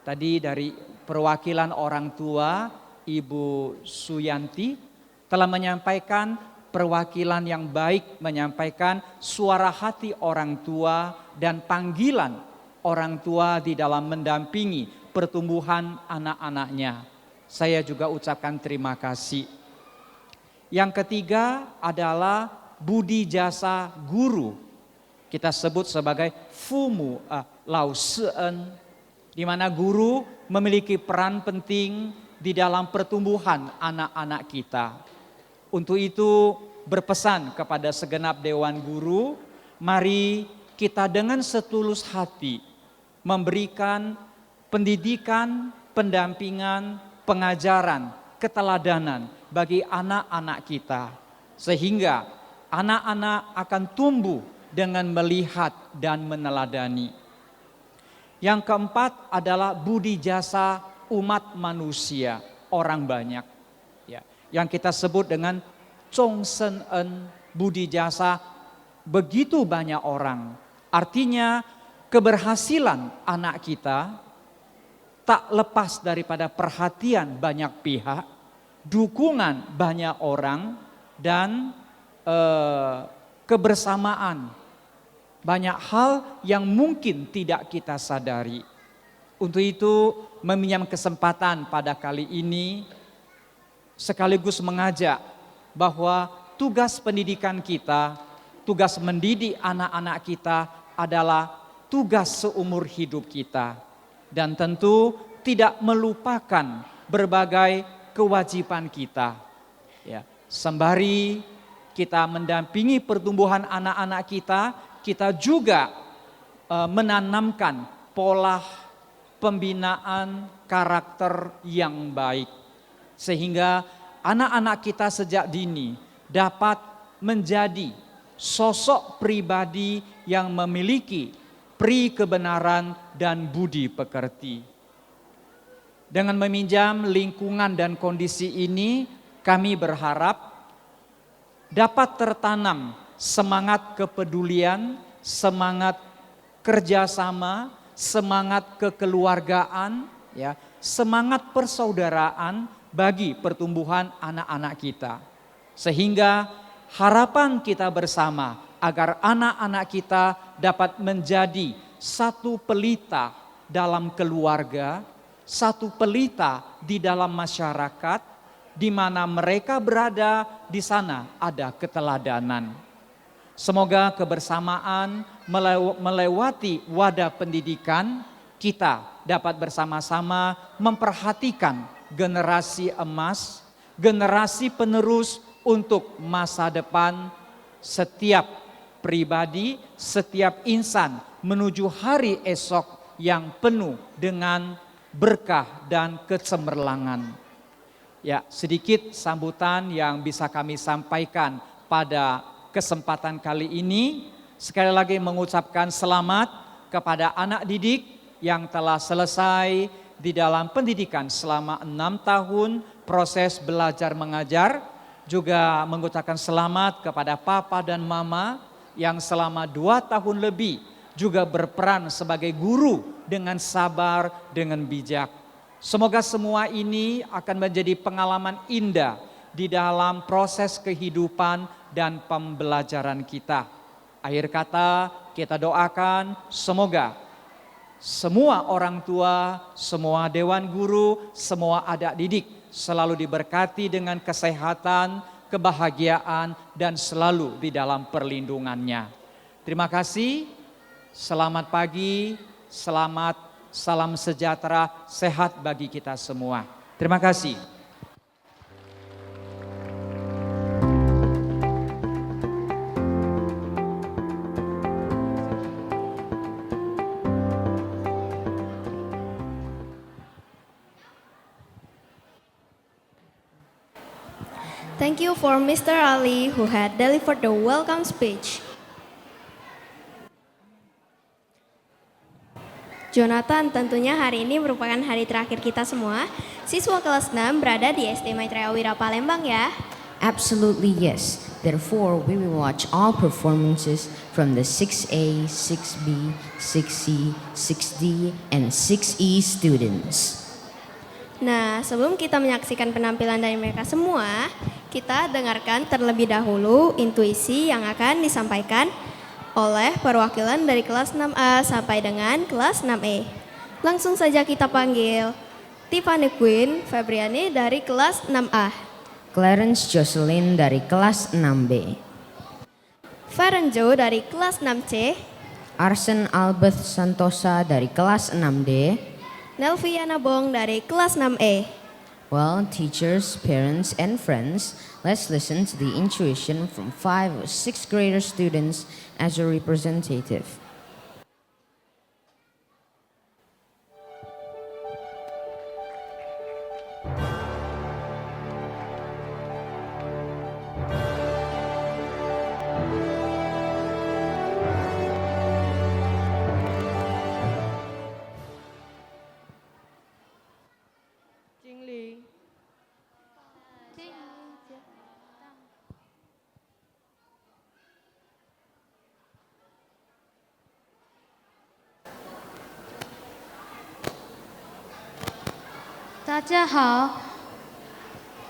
Tadi dari perwakilan orang tua, Ibu Suyanti telah menyampaikan perwakilan yang baik, menyampaikan suara hati orang tua dan panggilan orang tua di dalam mendampingi pertumbuhan anak-anaknya. Saya juga ucapkan terima kasih. Yang ketiga adalah budi jasa guru. Kita sebut sebagai fumu lauseen, di mana guru memiliki peran penting di dalam pertumbuhan anak-anak kita. Untuk itu berpesan kepada segenap dewan guru, mari kita dengan setulus hati memberikan pendidikan, pendampingan, pengajaran, keteladanan bagi anak-anak kita. Sehingga anak-anak akan tumbuh dengan melihat dan meneladani. Yang keempat adalah budi jasa umat manusia, orang banyak. Ya, yang kita sebut dengan Zhongshenen, budi jasa begitu banyak orang. Artinya keberhasilan anak kita tak lepas daripada perhatian banyak pihak, dukungan banyak orang, dan kebersamaan. Banyak hal yang mungkin tidak kita sadari. Untuk itu meminjam kesempatan pada kali ini sekaligus mengajak bahwa tugas pendidikan kita, tugas mendidik anak-anak kita adalah tugas seumur hidup kita. Dan tentu tidak melupakan berbagai kewajiban kita. Ya, sembari kita mendampingi pertumbuhan anak-anak kita juga menanamkan pola pembinaan karakter yang baik. Sehingga anak-anak kita sejak dini dapat menjadi sosok pribadi yang memiliki pri kebenaran dan budi pekerti. Dengan meminjam lingkungan dan kondisi ini, kami berharap dapat tertanam semangat kepedulian, semangat kerjasama, semangat kekeluargaan, ya, semangat persaudaraan bagi pertumbuhan anak-anak kita. Sehingga harapan kita bersama agar anak-anak kita dapat menjadi satu pelita dalam keluarga, satu pelita di dalam masyarakat, di mana mereka berada, di sana ada keteladanan. Semoga kebersamaan melewati wadah pendidikan, kita dapat bersama-sama memperhatikan generasi emas, generasi penerus untuk masa depan setiap pribadi, setiap insan menuju hari esok yang penuh dengan berkah dan kecemerlangan. Ya, sedikit sambutan yang bisa kami sampaikan pada kesempatan kali ini. Sekali lagi mengucapkan selamat kepada anak didik yang telah selesai di dalam pendidikan selama 6 tahun proses belajar mengajar. Juga mengucapkan selamat kepada papa dan mama yang selama 2 tahun lebih juga berperan sebagai guru dengan sabar, dengan bijak. Semoga semua ini akan menjadi pengalaman indah di dalam proses kehidupan dan pembelajaran kita. Akhir kata, kita doakan semoga semua orang tua, semua dewan guru, semua adik didik selalu diberkati dengan kesehatan, kebahagiaan, dan selalu di dalam perlindungannya. Terima kasih, selamat pagi, salam sejahtera, sehat bagi kita semua. Terima kasih. Thank you for Mr. Ali who had delivered the welcome speech. Jonathan, tentunya hari ini merupakan hari terakhir kita semua. Siswa kelas 6 berada di SD Maitreya Wira Palembang ya. Absolutely yes. Therefore, we will watch all performances from the 6A, 6B, 6C, 6D, and 6E students. Nah, sebelum kita menyaksikan penampilan dari mereka semua, kita dengarkan terlebih dahulu intuisi yang akan disampaikan oleh perwakilan dari kelas 6A sampai dengan kelas 6E. Langsung saja kita panggil Tiffany Queen Febriani dari kelas 6A. Clarence Jocelyn dari kelas 6B. Ferenjo dari kelas 6C. Arsen Albert Santosa dari kelas 6D. Nelviana Bong dari kelas 6E. Well, teachers, parents, and friends, let's listen to the intuition from 5 or 6 grader students as a representative. Dadah,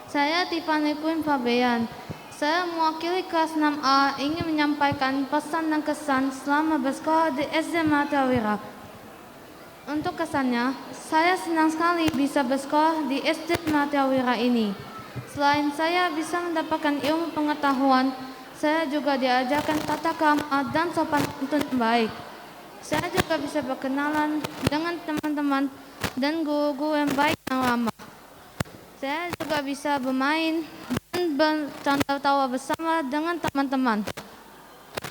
saya Tiffany Queen Fabian. Saya mewakili kelas 6A ingin menyampaikan pesan dan kesan selama bersekolah di SD Maitreya Wira. Untuk kesannya, saya senang sekali bisa bersekolah di SD Maitreya Wira ini. Selain saya bisa mendapatkan ilmu pengetahuan, saya juga diajarkan tata krama dan sopan santun yang baik. Saya juga bisa berkenalan dengan teman-teman dan guru-guru yang baik dan ramah. Saya juga bisa bermain dan bercanda-tawa bersama dengan teman-teman.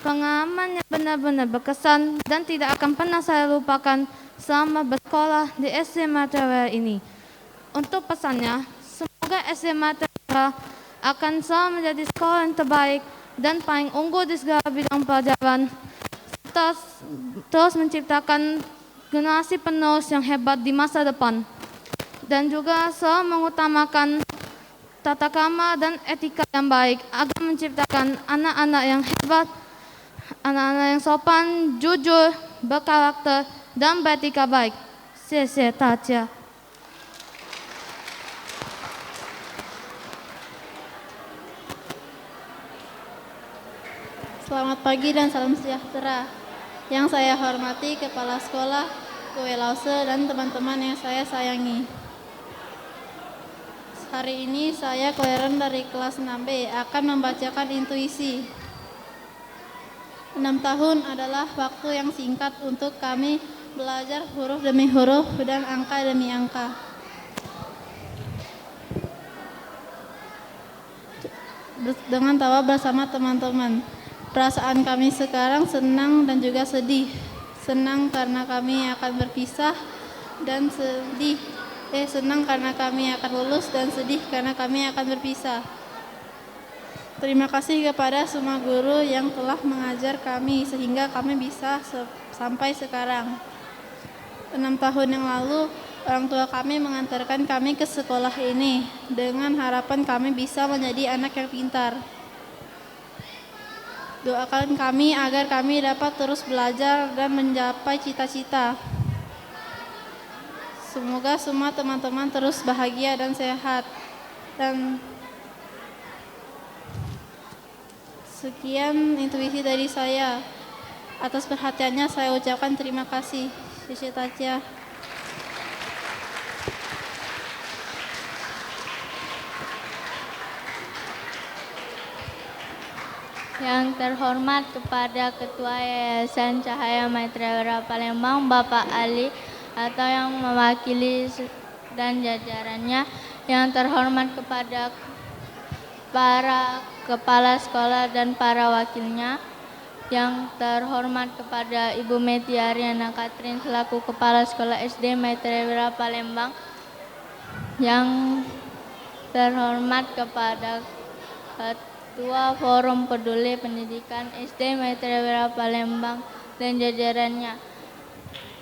Pengalaman yang benar-benar berkesan dan tidak akan pernah saya lupakan selama bersekolah di SD Matra Wira ini. Untuk pesannya, semoga SD Matra Wira akan selalu menjadi sekolah yang terbaik dan paling unggul di segala bidang pelajaran, serta terus menciptakan generasi penerus yang hebat di masa depan, dan juga selalu mengutamakan tata krama dan etika yang baik agar menciptakan anak-anak yang hebat, anak-anak yang sopan, jujur, berkarakter, dan beretika baik. 谢谢大家。 Selamat pagi dan salam sejahtera. Yang saya hormati Kepala Sekolah, Kue Lause, dan teman-teman yang saya sayangi. Hari ini saya Kleren dari kelas 6B akan membacakan intuisi. 6 tahun adalah waktu yang singkat untuk kami belajar huruf demi huruf dan angka demi angka. Dengan tawa bersama teman-teman. Perasaan kami sekarang senang dan juga sedih. Senang karena kami akan berpisah dan senang karena kami akan lulus dan sedih karena kami akan berpisah. Terima kasih kepada semua guru yang telah mengajar kami sehingga kami bisa sampai sekarang. 6 tahun yang lalu, orang tua kami mengantarkan kami ke sekolah ini dengan harapan kami bisa menjadi anak yang pintar. Doakan kami agar kami dapat terus belajar dan mencapai cita-cita. Semoga semua teman-teman terus bahagia dan sehat. Dan sekian intuisi dari saya. Atas perhatiannya saya ucapkan terima kasih. Sisi Tacia. Yang terhormat kepada Ketua Yayasan Cahaya Maitreya Wira Palembang, Bapak Ali, atau yang mewakili dan jajarannya. Yang terhormat kepada para kepala sekolah dan para wakilnya. Yang terhormat kepada Ibu Meti Ariana Katrin selaku Kepala Sekolah SD Maitreya Wira Palembang. Yang terhormat kepada Ketua Forum Peduli Pendidikan SD Maitreya Wira Palembang dan jajarannya.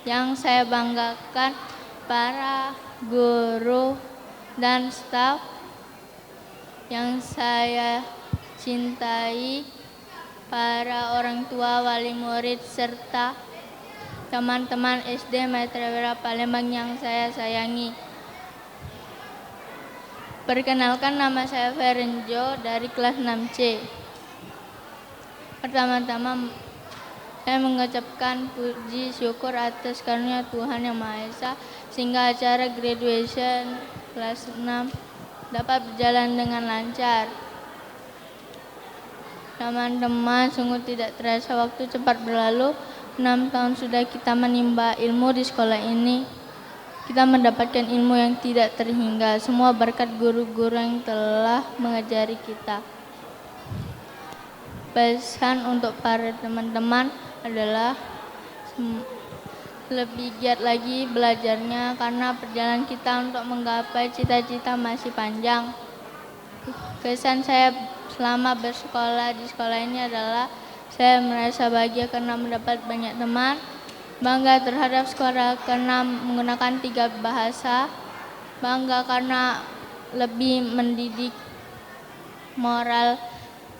Yang saya banggakan para guru dan staf yang saya cintai, para orang tua, wali murid, serta teman-teman SD Maitreya Wira Palembang yang saya sayangi. Perkenalkan, nama saya Ferenjo dari kelas 6C. Pertama-tama saya mengucapkan puji syukur atas karunia Tuhan Yang Maha Esa sehingga acara graduation kelas 6 dapat berjalan dengan lancar. Teman-teman, sungguh tidak terasa waktu cepat berlalu. 6 tahun sudah kita menimba ilmu di sekolah ini. Kita mendapatkan ilmu yang tidak terhingga, semua berkat guru-guru yang telah mengajari kita. Pesan untuk para teman-teman adalah lebih giat lagi belajarnya karena perjalanan kita untuk menggapai cita-cita masih panjang. Kesan saya selama bersekolah di sekolah ini adalah saya merasa bahagia karena mendapat banyak teman. Bangga terhadap sekolah karena menggunakan 3 bahasa. Bangga karena lebih mendidik moral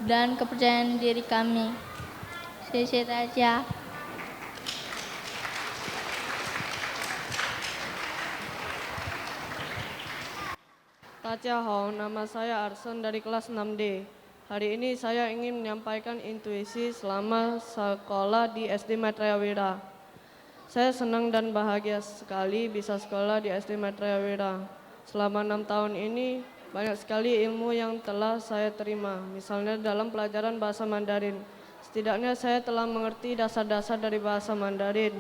dan kepercayaan diri kami. Sisi Tacia. Taciahou, nama saya Arson dari kelas 6D. Hari ini saya ingin menyampaikan intuisi selama sekolah di SD Maitreya Wira. Saya senang dan bahagia sekali bisa sekolah di SD Maitreya Wira. Selama 6 tahun ini banyak sekali ilmu yang telah saya terima. Misalnya dalam pelajaran bahasa Mandarin. Setidaknya saya telah mengerti dasar-dasar dari bahasa Mandarin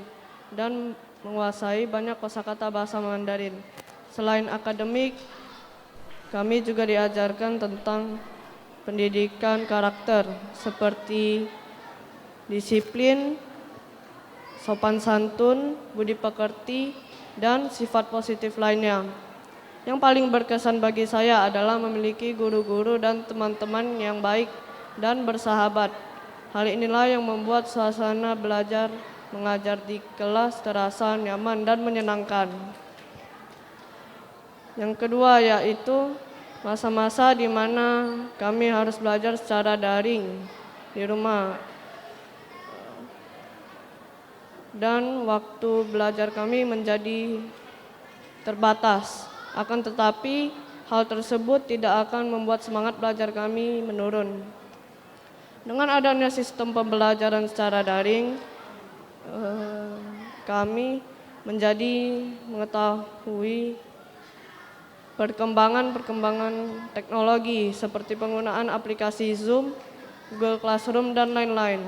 dan menguasai banyak kosakata bahasa Mandarin. Selain akademik, kami juga diajarkan tentang pendidikan karakter seperti disiplin, sopan santun, budi pekerti, dan sifat positif lainnya. Yang paling berkesan bagi saya adalah memiliki guru-guru dan teman-teman yang baik dan bersahabat. Hal inilah yang membuat suasana belajar mengajar di kelas terasa nyaman dan menyenangkan. Yang kedua yaitu masa-masa di mana kami harus belajar secara daring di rumah. Dan waktu belajar kami menjadi terbatas. Akan tetapi hal tersebut tidak akan membuat semangat belajar kami menurun. Dengan adanya sistem pembelajaran secara daring, kami menjadi mengetahui perkembangan teknologi seperti penggunaan aplikasi Zoom, Google Classroom, dan lain-lain.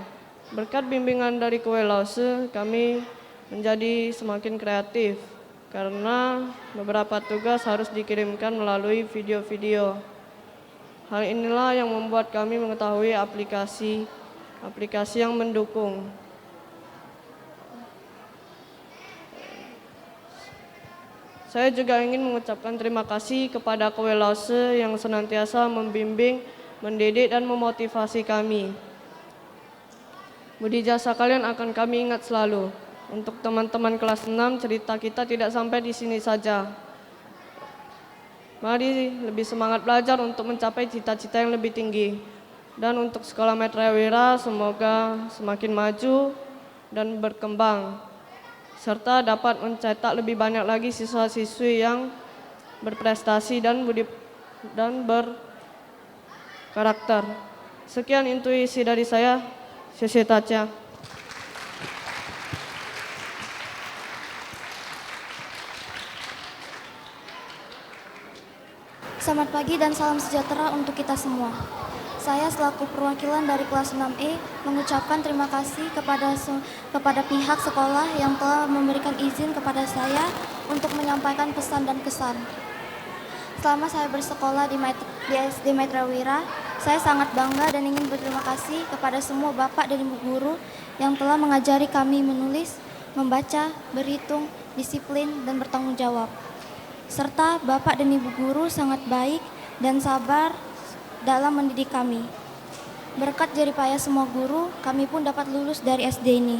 Berkat bimbingan dari Kue Lause, kami menjadi semakin kreatif karena beberapa tugas harus dikirimkan melalui video-video. Hal inilah yang membuat kami mengetahui aplikasi yang mendukung. Saya juga ingin mengucapkan terima kasih kepada Kue Lause yang senantiasa membimbing, mendidik, dan memotivasi kami. Budi jasa kalian akan kami ingat selalu. Untuk teman-teman kelas 6, cerita kita tidak sampai di sini saja. Mari lebih semangat belajar untuk mencapai cita-cita yang lebih tinggi. Dan untuk Sekolah Maitreya Wira, semoga semakin maju dan berkembang, serta dapat mencetak lebih banyak lagi siswa-siswi yang berprestasi dan berkarakter. Sekian intuisi dari saya.谢谢大家。Selamat pagi dan salam sejahtera untuk kita semua. Saya selaku perwakilan dari kelas 6E mengucapkan terima kasih kepada pihak sekolah yang telah memberikan izin kepada saya untuk menyampaikan pesan dan kesan. Selama saya bersekolah di SD Maitreya Wira, saya sangat bangga dan ingin berterima kasih kepada semua bapak dan ibu guru yang telah mengajari kami menulis, membaca, berhitung, disiplin, dan bertanggung jawab. Serta bapak dan ibu guru sangat baik dan sabar dalam mendidik kami. Berkat jerih payah semua guru, kami pun dapat lulus dari SD ini.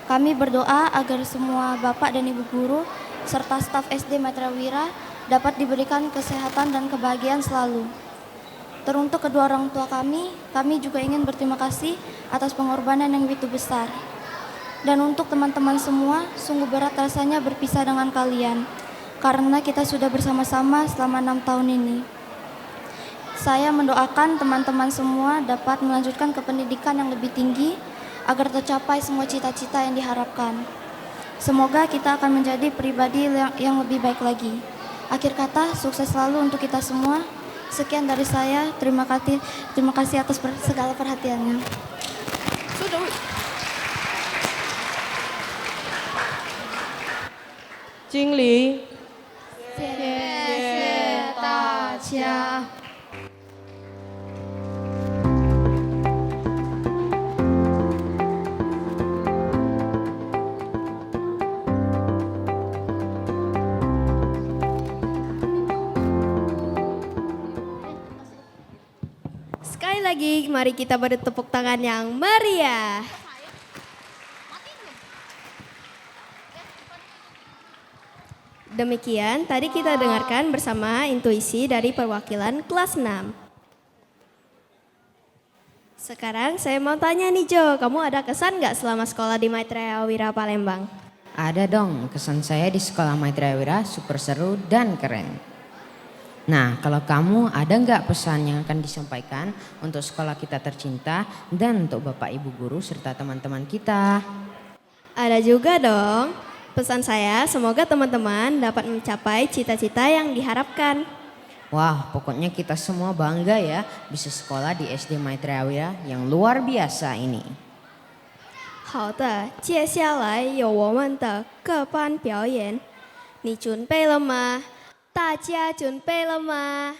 Kami berdoa agar semua bapak dan ibu guru serta staf SD Maitreya Wira dapat diberikan kesehatan dan kebahagiaan selalu. Teruntuk kedua orang tua kami juga ingin berterima kasih atas pengorbanan yang begitu besar. Dan untuk teman-teman semua, sungguh berat rasanya berpisah dengan kalian, karena kita sudah bersama-sama selama 6 tahun ini. Saya mendoakan teman-teman semua dapat melanjutkan ke pendidikan yang lebih tinggi agar tercapai semua cita-cita yang diharapkan. Semoga kita akan menjadi pribadi yang lebih baik lagi. Akhir kata, sukses selalu untuk kita semua. Sekian dari saya, terima kasih atas segala perhatiannya. Jingli. 谢谢大家。 Sekali lagi, mari kita beri tepuk tangan yang meriah. Demikian, tadi kita dengarkan bersama intuisi dari perwakilan kelas 6. Sekarang saya mau tanya nih Jo, kamu ada kesan nggak selama sekolah di Maitreya Wira Palembang? Ada dong, kesan saya di sekolah Maitreya Wira super seru dan keren. Nah, kalau kamu ada nggak pesan yang akan disampaikan untuk sekolah kita tercinta dan untuk Bapak Ibu Guru serta teman-teman kita? Ada juga dong. Pesan saya, semoga teman-teman dapat mencapai cita-cita yang diharapkan. Wah, pokoknya kita semua bangga ya bisa sekolah di SD Maitreya Wira yang luar biasa ini. 好的，接下来有我们的各班表演，你准备了吗？大家准备了吗？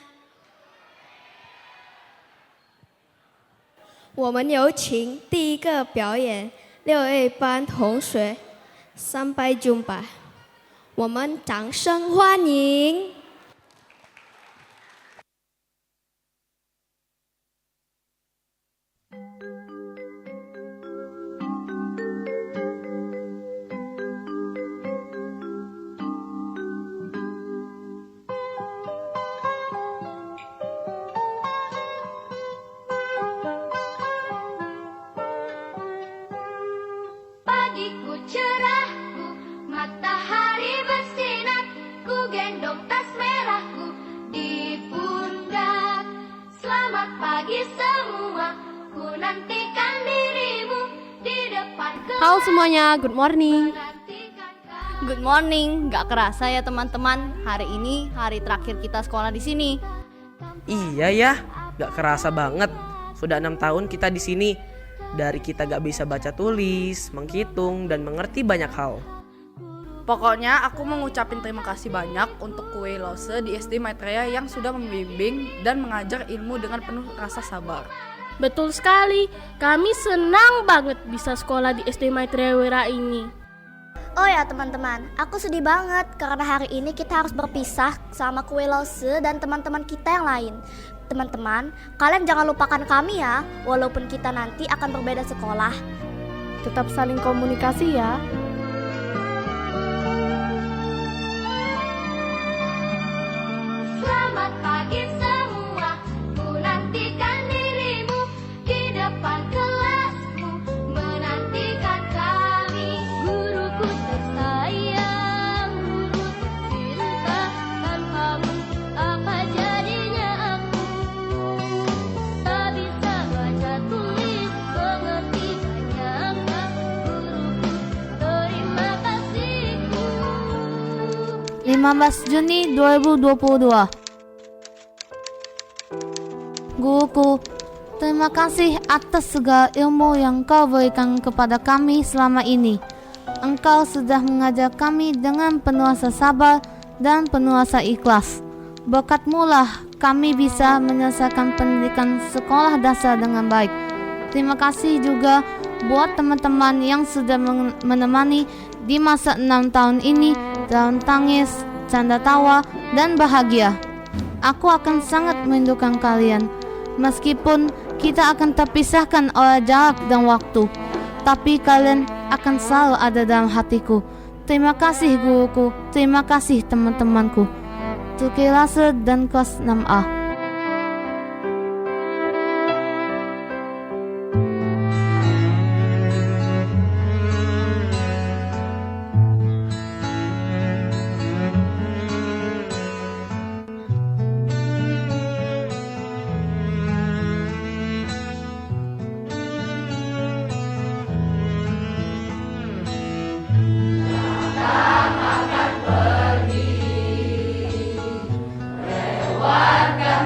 我们有请第一个表演6A 班同学Sampai Jumpa，我们掌声欢迎。Pagiku cerahku, matahari bersinar, ku gendong tas merahku di pundak. Selamat pagi semua, ku nantikan dirimu di depan kelas. Halo semuanya, good morning. Good morning, gak kerasa ya teman-teman, hari ini hari terakhir kita sekolah di sini. Iya ya, gak kerasa banget. Sudah 6 tahun kita di sini. Dari kita gak bisa baca tulis, menghitung, dan mengerti banyak hal. Pokoknya aku mau ngucapin terima kasih banyak untuk Kue Lose di SD Maitreya yang sudah membimbing dan mengajar ilmu dengan penuh rasa sabar. Betul sekali, kami senang banget bisa sekolah di SD Maitreya Wira ini. Oh ya teman-teman, aku sedih banget karena hari ini kita harus berpisah sama Kue Lose dan teman-teman kita yang lain. Teman-teman, kalian jangan lupakan kami ya, walaupun kita nanti akan berbeda sekolah. Tetap saling komunikasi ya. Selamat pagi semua, ku nantikan dirimu di depan kelasmu, menantikan kami. Guruku tersayang, guru tercinta, tanpamu apa jadinya aku? Tak bisa baca tulis, mengerti banyak angka. Guruku, terima kasihku. 15 Juni 2022. Guruku, terima kasih atas segala ilmu yang kau berikan kepada kami selama ini. Engkau sudah mengajar kami dengan penuh rasa sabar dan penuh rasa ikhlas. Berkat-Mu lah kami bisa menyelesaikan pendidikan sekolah dasar dengan baik. Terima kasih juga buat teman-teman yang sudah menemani di masa 6 tahun ini dalam tangis, canda tawa, dan bahagia. Aku akan sangat merindukan kalian. Meskipun kita akan terpisahkan oleh jarak dan waktu, tapi kalian akan selalu ada dalam hatiku. Terima kasih guruku, terima kasih teman-temanku. Tuki Lase dan kelas 6A. Warga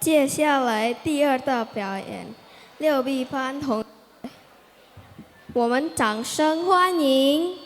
接下来第二道表演，6B班同学，我们掌声欢迎。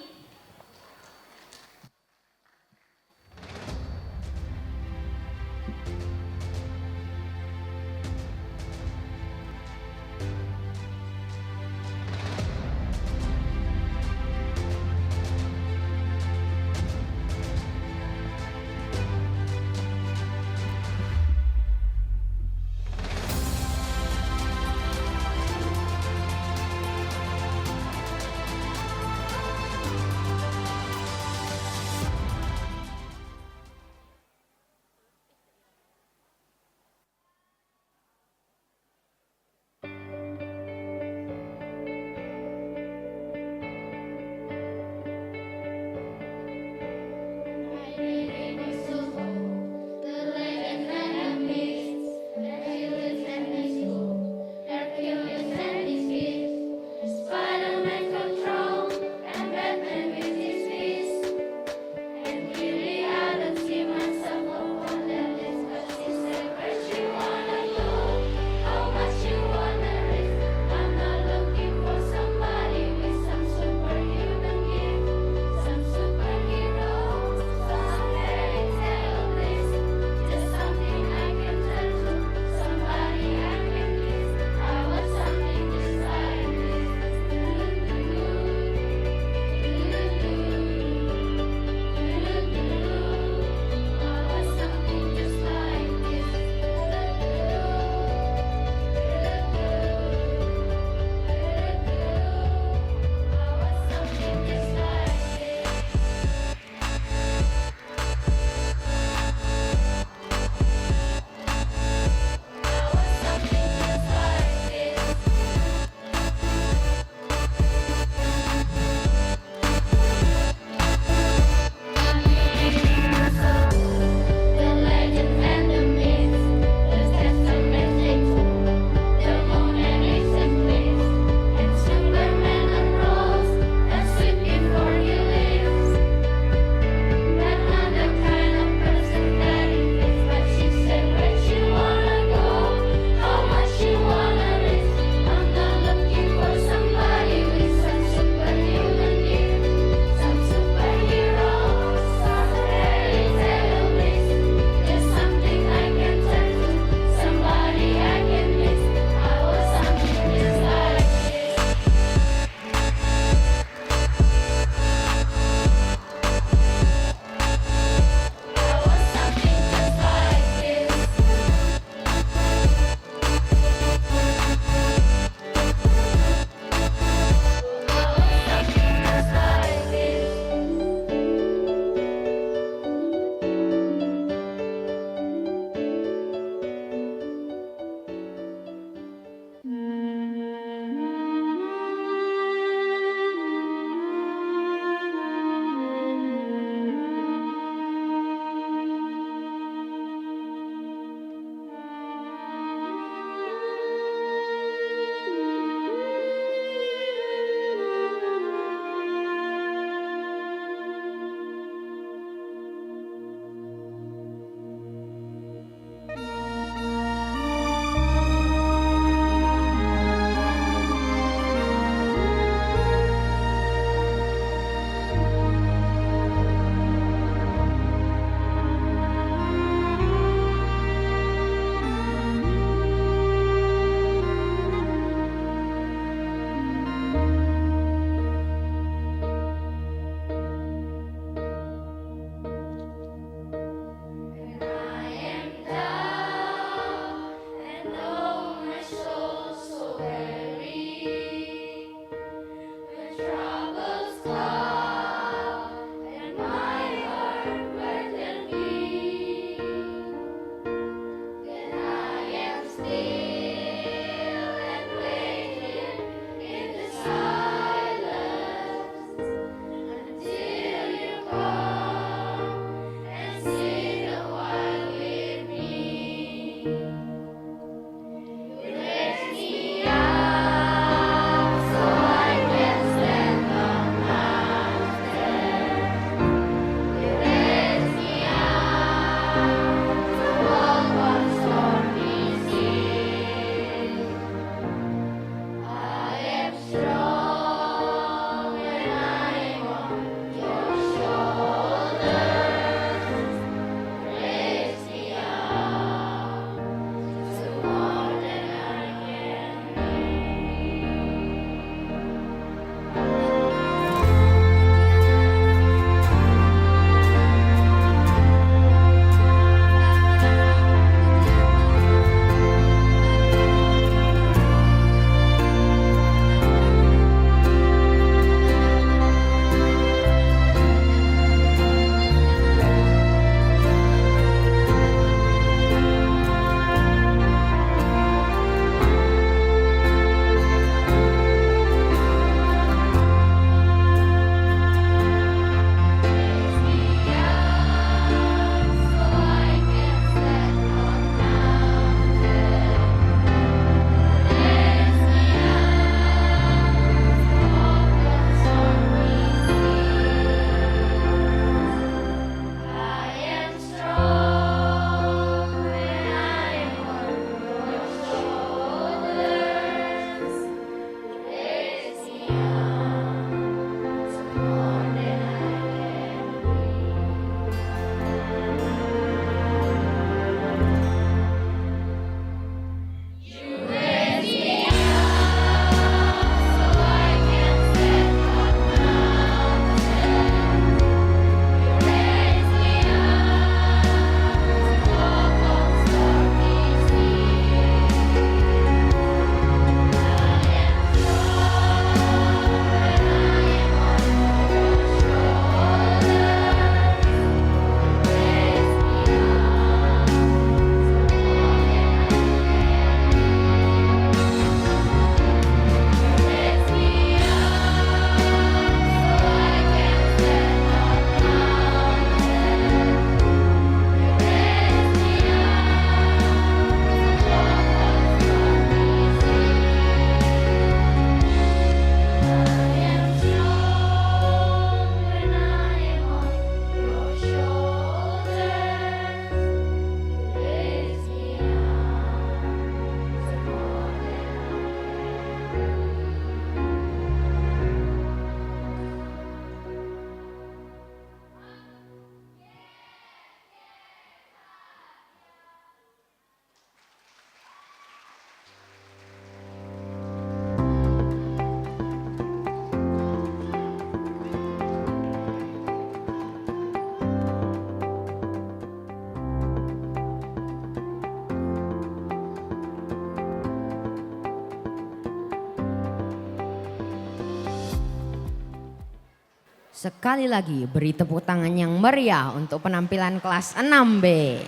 Sekali lagi beri tepuk tangan yang meriah untuk penampilan kelas 6B.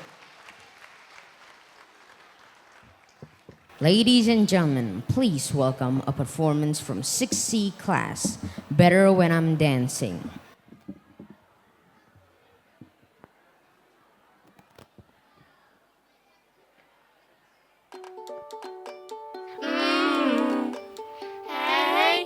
Ladies and gentlemen, please welcome a performance from 6C class, Better When I'm Dancing. Hey.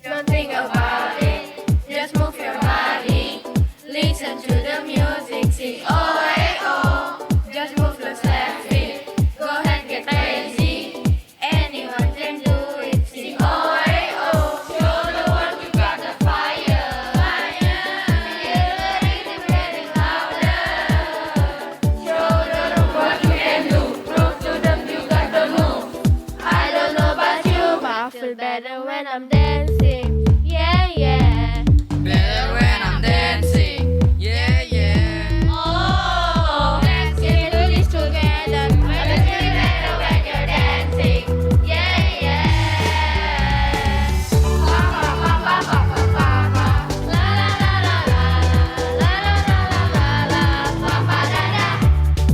Don't think about it, just move your body. Listen to the music, sing oh hey oh. Just move your left feet, go ahead get crazy. Anyone can do it, sing oh hey oh. Show the world you got the fire, fire. Feel the rhythm getting louder. Show the world what you can do, prove to them you got the move. I don't know about you, but I feel better when I'm dancing. Yeah, yeah. Better when I'm dancing. Yeah, yeah. Oh, let's get do this together. Let's feel better when you're dancing. Yeah, yeah. Pa pa pa pa pa pa pa pa. La la la la la la la la la la la pa pa da da.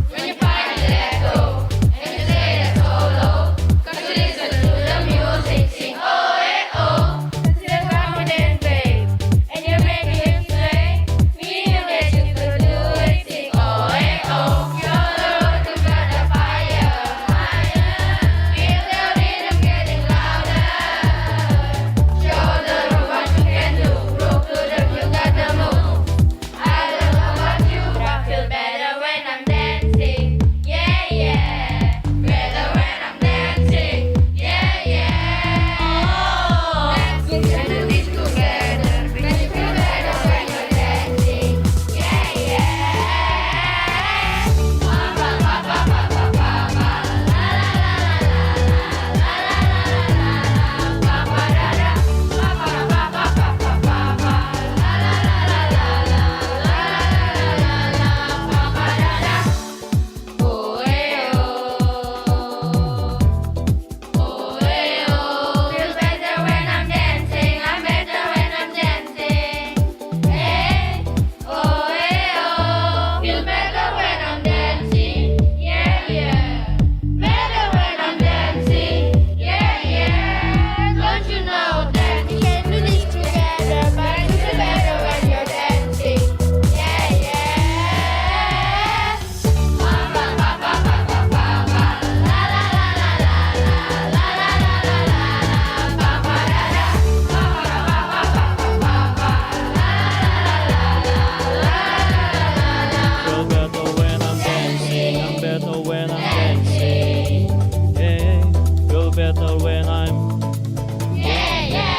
When you find it, let go, and you say it solo. 'Cause you listen to the music, sing oh hey oh. Feel confident, babe, and you're making him sway. Feel that you could do it, sing oh hey oh. You're the road to got the fire, fire. Feel the rhythm getting louder. Show the road what you can do, prove to them you got the move. I don't know about you, but I feel better when I'm dancing. Yeah, yeah. Better when I'm dancing. Yeah, yeah. Oh, let's do this together. Make you feel better when you're dancing. Yeah, yeah. Pa pa pa pa pa pa pa pa. La la la la la la la la la la. Pa pa da da. Pa pa pa pa pa pa pa pa. La la la la la la la la la la. Pa pa da da. Oh hey oh. Oh hey oh. Feel better when I'm dancing. I'm better when I'm dancing. Hey. Oh hey oh. Feel better when I'm dancing. Yeah, yeah. Better when I'm dancing. Yeah, yeah. Don't you know that we can do this together? But you feel better when you're dancing. Yeah, yeah. Pa pa pa pa pa pa pa pa. La la la la la la la la la la la. Pa pa da da. Pa pa pa pa pa pa pa pa. La la la la la la la la. Feel better when I'm dancing. I'm better when I'm dancing. Yeah, feel better when I'm. Yeah, yeah.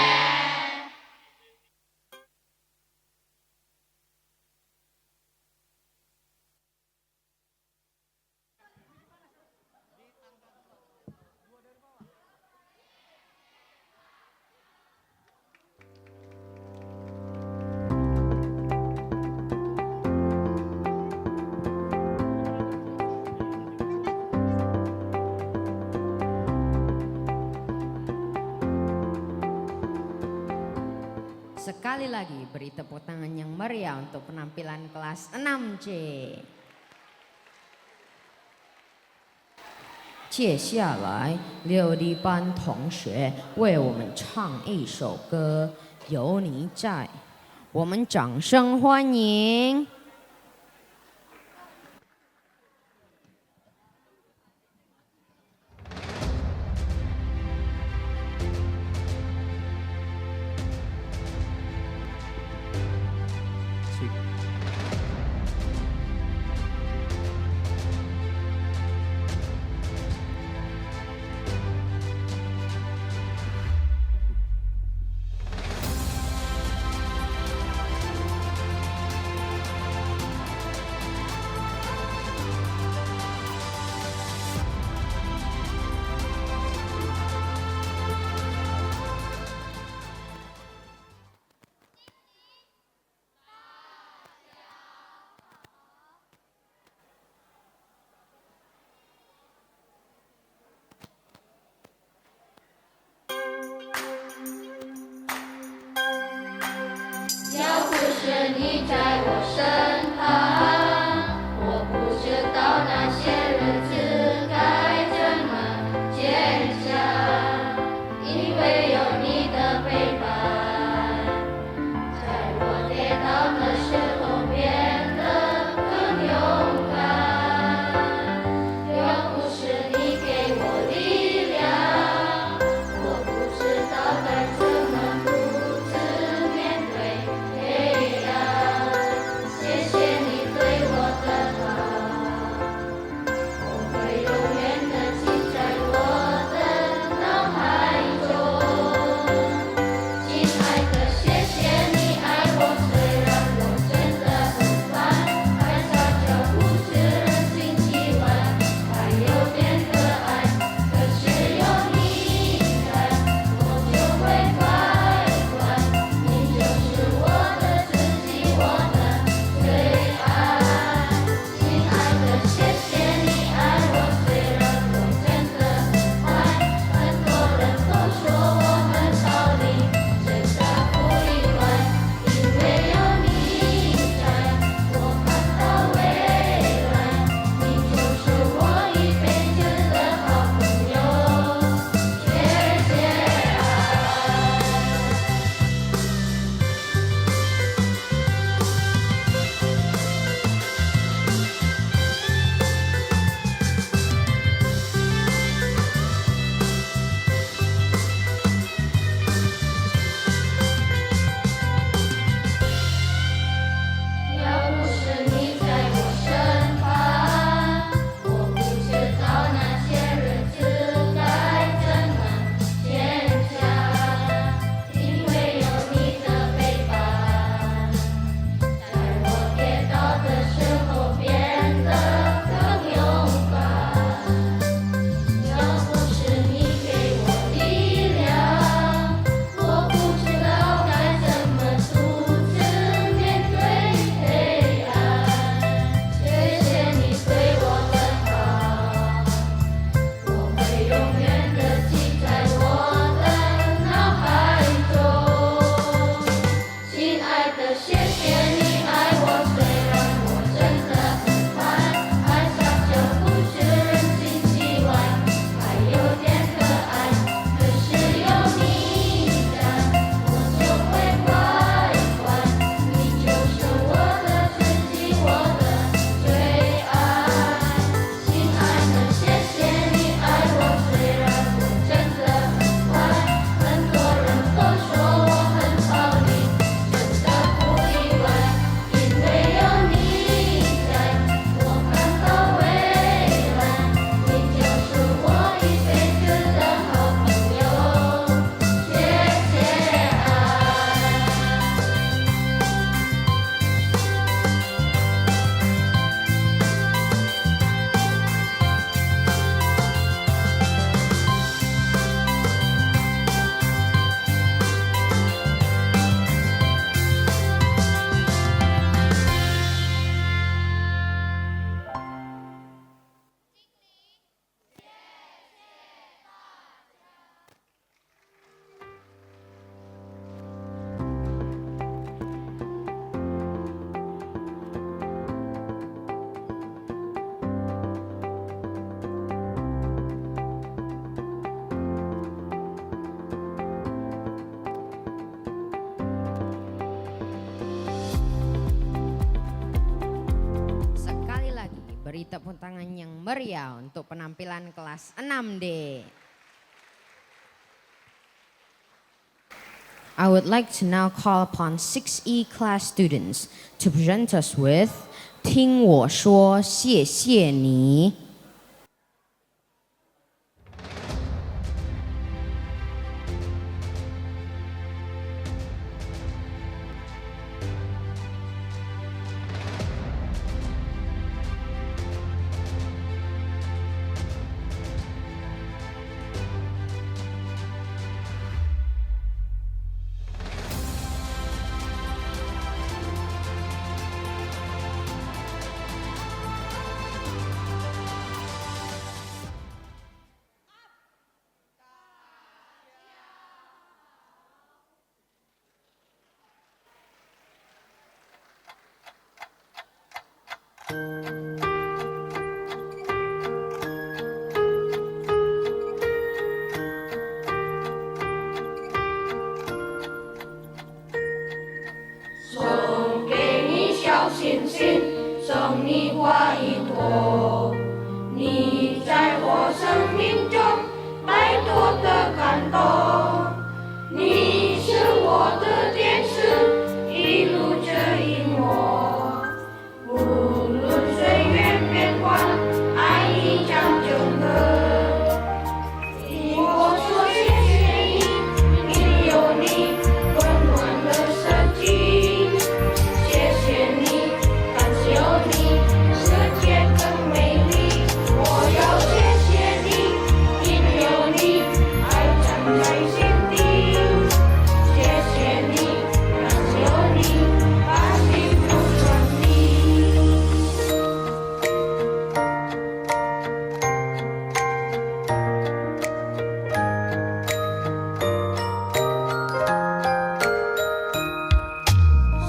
Sekali lagi beri tepuk tangan yang meriah untuk penampilan kelas 6C. 接下来6D 班同学为我们唱一首歌《有你在》，我们掌声欢迎。是你在我身旁，我不知道那些日子该怎么坚强，因为有你的陪伴，在我跌倒的时候变得更勇敢。要不是你给我力量，我不知道该怎么独自面对黑暗。谢谢你对我的好，我会永远地记在我的脑海中。亲爱的，谢谢你爱我，虽然我真的很烦，还撒娇不知人情气外，还有点可爱。可是有你在，我就会快快。你就是我的自己，我的最爱。亲爱的，谢谢你爱我，虽然我真的很坏，很多人都说我很逃离，真的不意外，因为有你在，我看到未来。你就是我一辈子的好朋友，谢谢要不是你在我身旁，我不知道那些日子该怎么坚强，因为有你的陪伴，在我跌倒的时候变得更勇敢。要不是你给我力量，我不知道该怎么独自面对黑暗。谢谢你对我的好，我会永远地记在我的脑海中。亲爱的，谢谢你爱我，虽然我真的很烦，还撒娇不知人情气外，还有点可爱。可是有你在，我就会快快。你就是我的自己，我的最爱。亲爱的，谢谢你爱我，虽然我真的很坏，很多人都说我很逃离，真的不意外，因为有你在，我看到未来。你就是我一辈子的好朋友，谢谢Sekali lagi beri tepuk tangan yang meriah untuk penampilan kelas 6D. I would like to now call upon 6E class students to present us with 听我说谢谢你。送你花一朵。你在我生命中太多的感动，你是我的天使，一路指引我。无论岁月变幻，爱你将整个。听我说谢谢你，因为有你温暖了生机。谢谢你，感谢有你，世界更美丽。我要谢谢你，因为有你，爱藏在心底。谢谢你，感谢有你，把幸福传递。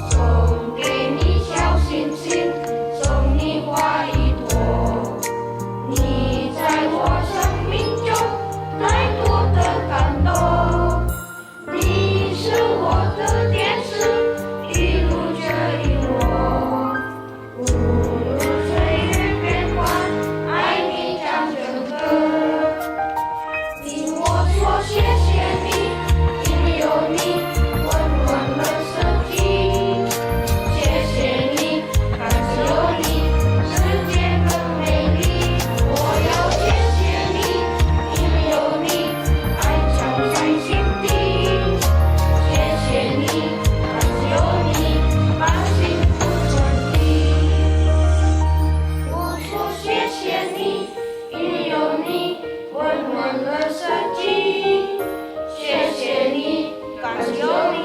送给你小星星，送你花一朵。你在我生命中太多的感动，你是我的天使，一路指引我。无论岁月变幻，爱你将整个。听我说谢谢你，因为有你温暖了生机。谢谢你，感谢有你，世界更美丽。我要谢谢你，因为有你，爱藏在心底。谢谢你，感谢有你，把幸福传递。我说谢谢你，因为有你，温暖了生机。谢谢你，感谢有你，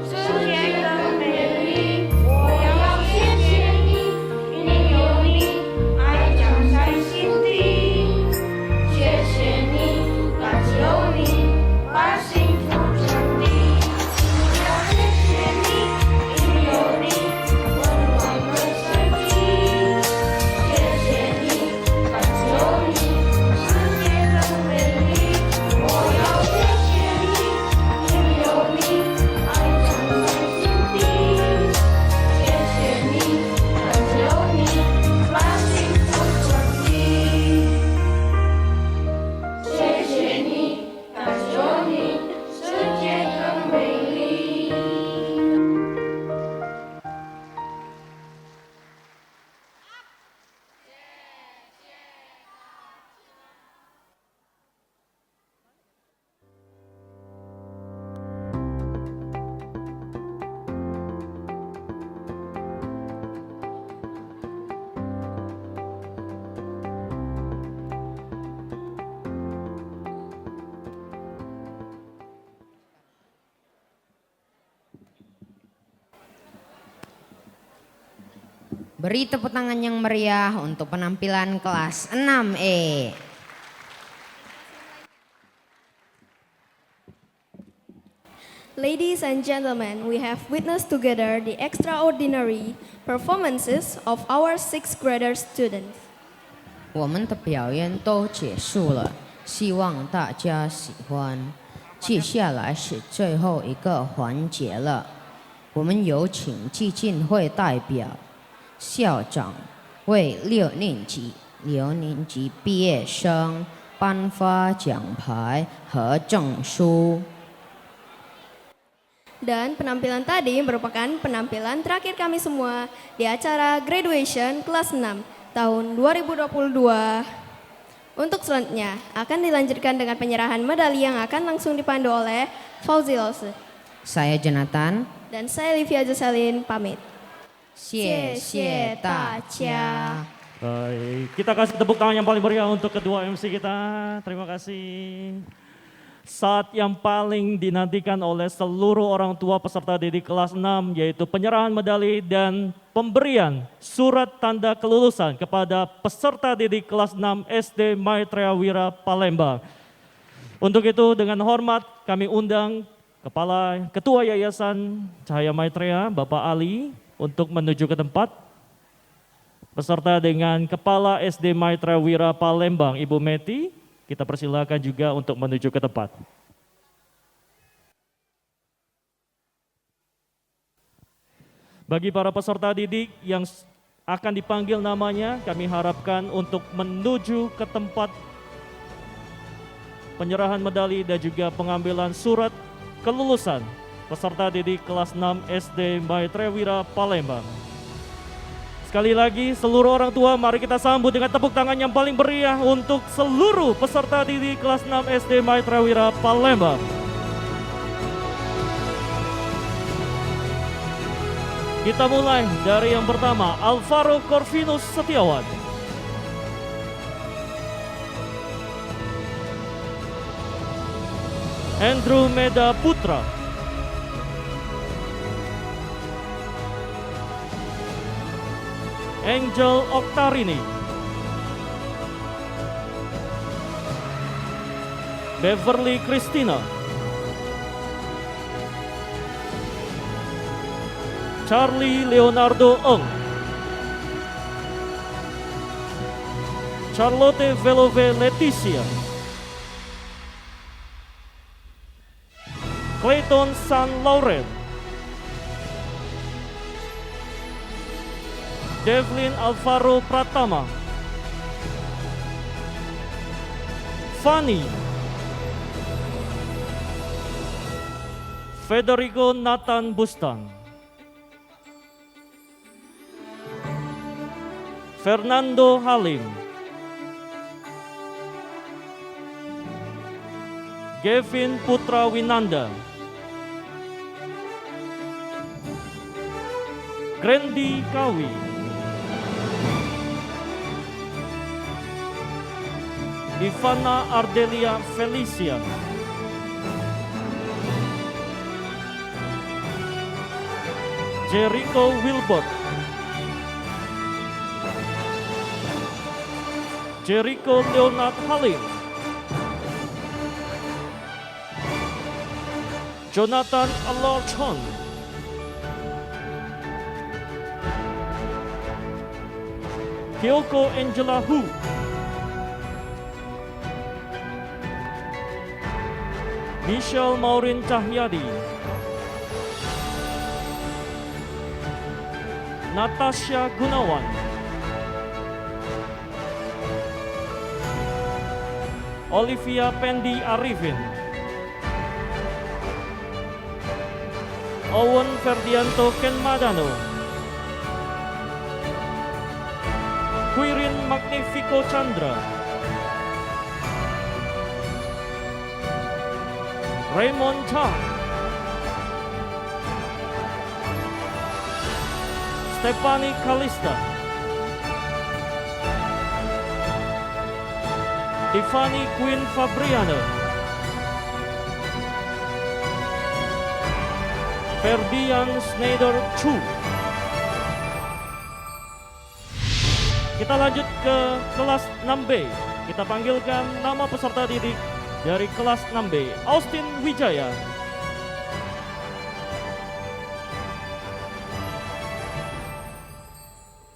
世界更美丽。我要谢谢你，因为有你，爱藏在心底。谢谢你，感谢有你，把幸福传递。我要谢谢你，因为有你，温暖了生机。谢谢你，感谢有你，世界更美丽。我要谢谢你，因为有你，爱藏在心底。谢谢你，感谢有你，把幸福传递。谢谢你，感谢有你，世界更美丽。Beri tepuk tangan yang meriah untuk penampilan kelas 6E. Ladies and gentlemen, we have witnessed together the extraordinary performances of our sixth grader students. 我们的表演都结束了，希望大家喜欢。接下来是最后一个环节了，我们有请基金会代表、校长为六年级毕业生颁发奖牌和证书。 Dan penampilan tadi merupakan penampilan terakhir kami semua di acara graduation kelas 6 tahun 2022. Untuk selanjutnya akan dilanjutkan dengan penyerahan medali yang akan langsung dipandu oleh Fauzi Lause. Saya Jonathan. Dan saya Livia Jocelyn pamit. 谢谢大家。 Baik, kita kasih tepuk tangan yang paling meriah untuk kedua MC kita. Terima kasih. Saat yang paling dinantikan oleh seluruh orang tua peserta didik kelas 6 yaitu penyerahan medali dan pemberian surat tanda kelulusan kepada peserta didik kelas 6 SD Maitreya Wira Palembang. Untuk itu dengan hormat kami undang Ketua Yayasan Cahaya Maitreya Bapak Ali untuk menuju ke tempat beserta dengan Kepala SD Maitreya Wira Palembang Ibu Meti. Kita persilakan juga untuk menuju ke tempat. Bagi para peserta didik yang akan dipanggil namanya, kami harapkan untuk menuju ke tempat penyerahan medali dan juga pengambilan surat kelulusan peserta didik kelas 6 SD Maitreya Wira Palembang. Sekali lagi seluruh orang tua, mari kita sambut dengan tepuk tangan yang paling meriah untuk seluruh peserta didik kelas 6 SD Maitreya Wira Palembang. Kita mulai dari yang pertama, Alvaro Corvinus Setiawan. Andrew Meda Putra. Angel Oktarini. Beverly Christina. Charlie Leonardo Ong. Charlotte Velove Leticia. Clayton San Lauren. Devlin Alvaro Pratama. Fanny. Federico Nathan Bustan. Fernando Halim. Gavin Putra Winanda. Grandy Kawi. Ivana Ardelia Felicia. Jericho Wilbert. Jericho Leonard Halim. Jonathan Alorchon. Kyoko Angela Hu. Michelle Maureen Cahyadi. Natasha Gunawan. Olivia Pendi Arifin. Owen Ferdianto Kenmadano. Quirin Magnifico Chandra. Raymond Chang. Stephanie Kalista. Tiffany Queen Fabriano. Ferdian Schneider Chu. Kita lanjut ke kelas 6B. Kita panggilkan nama peserta didik dari kelas 6B. Austin Wijaya.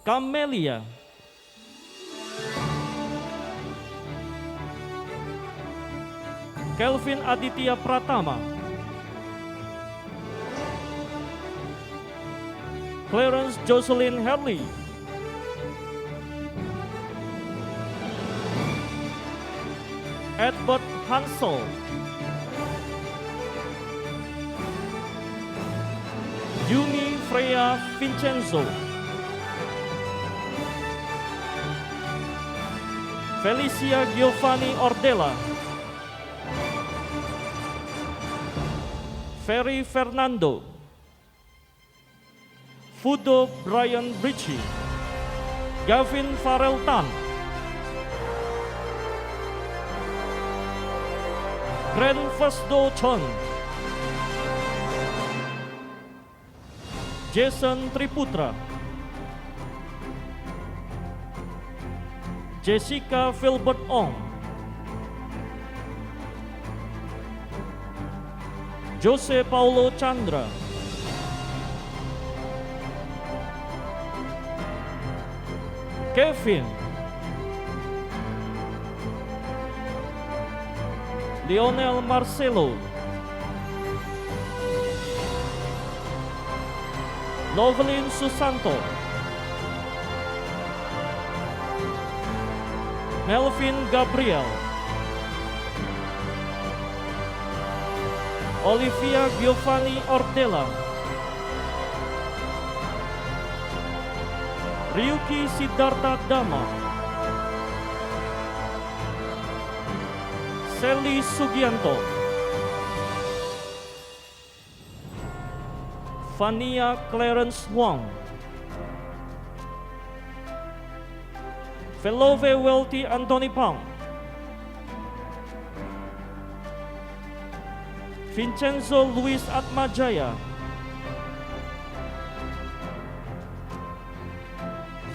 Camelia. Kelvin Aditya Pratama. Clarence Jocelyn Herley. Edward Hansel. Yumi Freya Vincenzo. Felicia Giovanni Ordela. Ferry Fernando. Fudo Brian Bridgie. Gavin Farrell Tan. Gren Fasdo Chon. Jason Triputra. Jessica Filbert Ong. Jose Paulo Chandra. Kevin. Lionel Marcelo. Novelin Susanto. Melvin Gabriel, Olivia Giovanni Ortela, Ryuki Siddhartha Dama, Sally Sugianto, Fania Clarence Wang, Velove Welty Anthony Pang, Vincenzo Luis Atmajaya,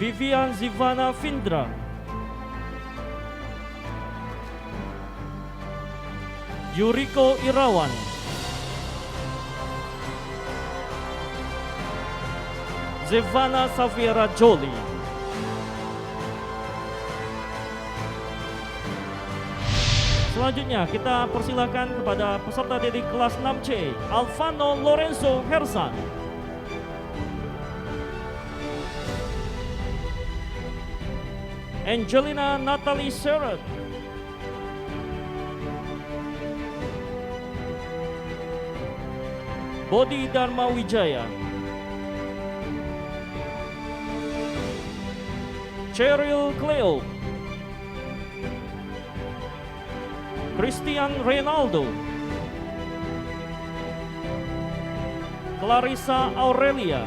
Vivian Zivana Findra, Yuriko Irawan, Zevana Saviera Jolie. Selanjutnya kita persilakan kepada peserta didik kelas 6C, Alvano Lorenzo Hersan, Angelina Natalie Seret, Bodi Dharma Wijaya, Cheryl Cleo, Christian Reynaldo, Clarissa Aurelia,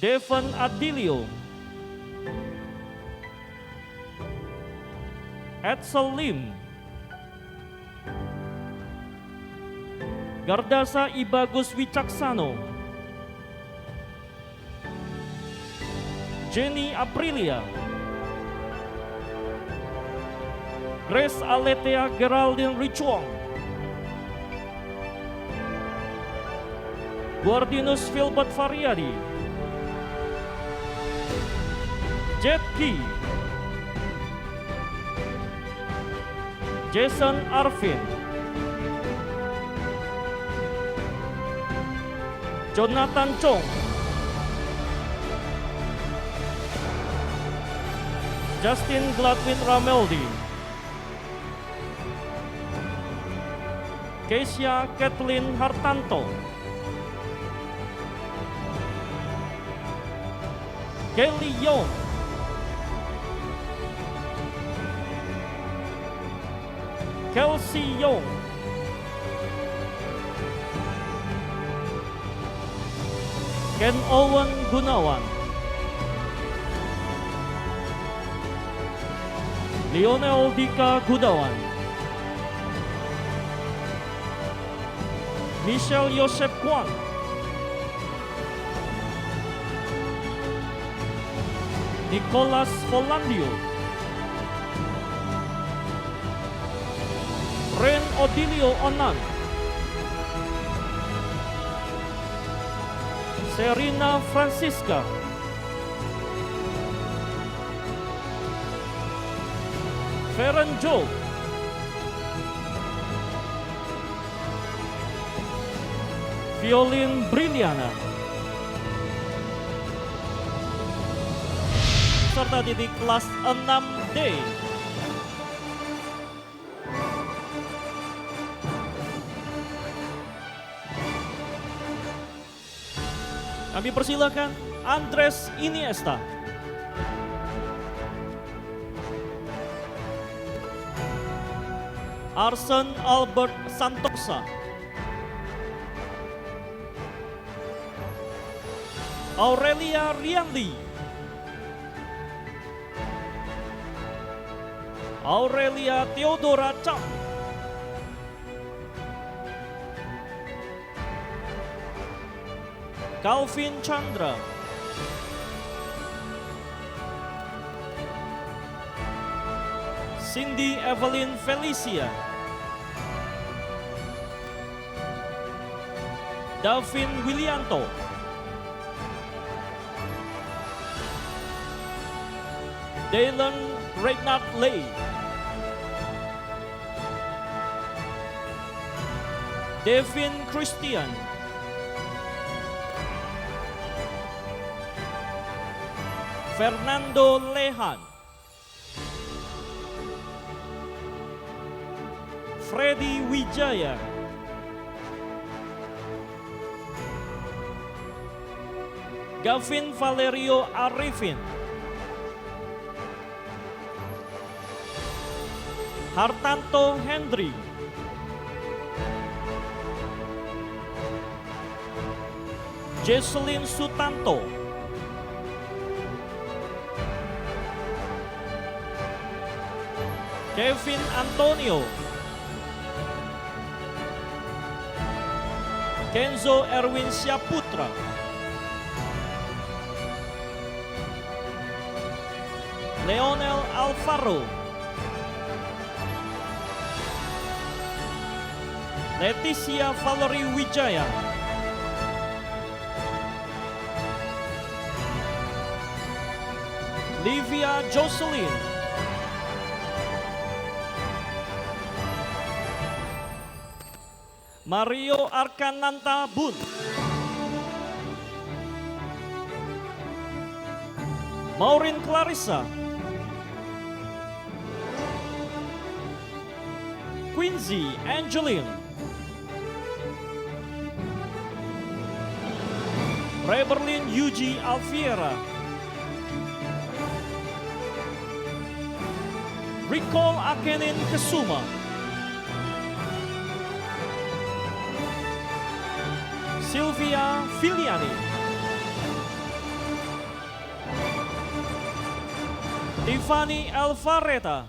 Devon Adilio, Edsel Lim, Gardasa Ibagus Wicaksano, Jenny Aprilia, Grace Aletea Geraldine Richuang, Guardinus Philbert Variadi, Jet Key, Jason Arvin, Jonathan Chong, Justin Gladwin Rameldi, Keisha Kathleen Hartanto, Kelly Young, Kelsey Young, Ken Owen Gunawan, Lionel Dika Gudawan, Michelle Yosef Kwan, Nicholas Volandio, Ren Odilio Onan, Serina Francisca, Feren Jo, Violin Briliana, serta didik kelas 6D. Kami persilakan Andres Iniesta, Arsen Albert Santosa, Aurelia Rianli, Aurelia Theodora Chang, Calvin Chandra, Cindy Evelyn Felicia, Davin Willianto, Dylan Regnard Lay, Devin Christian, Fernando Lehan, Freddy Wijaya, Gavin Valerio Arifin, Hartanto Hendri, Jesselyn Sutanto, Kevin Antonio, Kenzo Erwin Syaputra, Leonel Alvaro, Leticia Valerie Wijaya, Livia Jocelyn, Mario Arkananta Bun, Maureen Clarissa, Quincy Angeline, Reberlin Yuji Alfiera, Recall Akenin Kesuma, Sylvia Filiani, Tiffany Alvareta,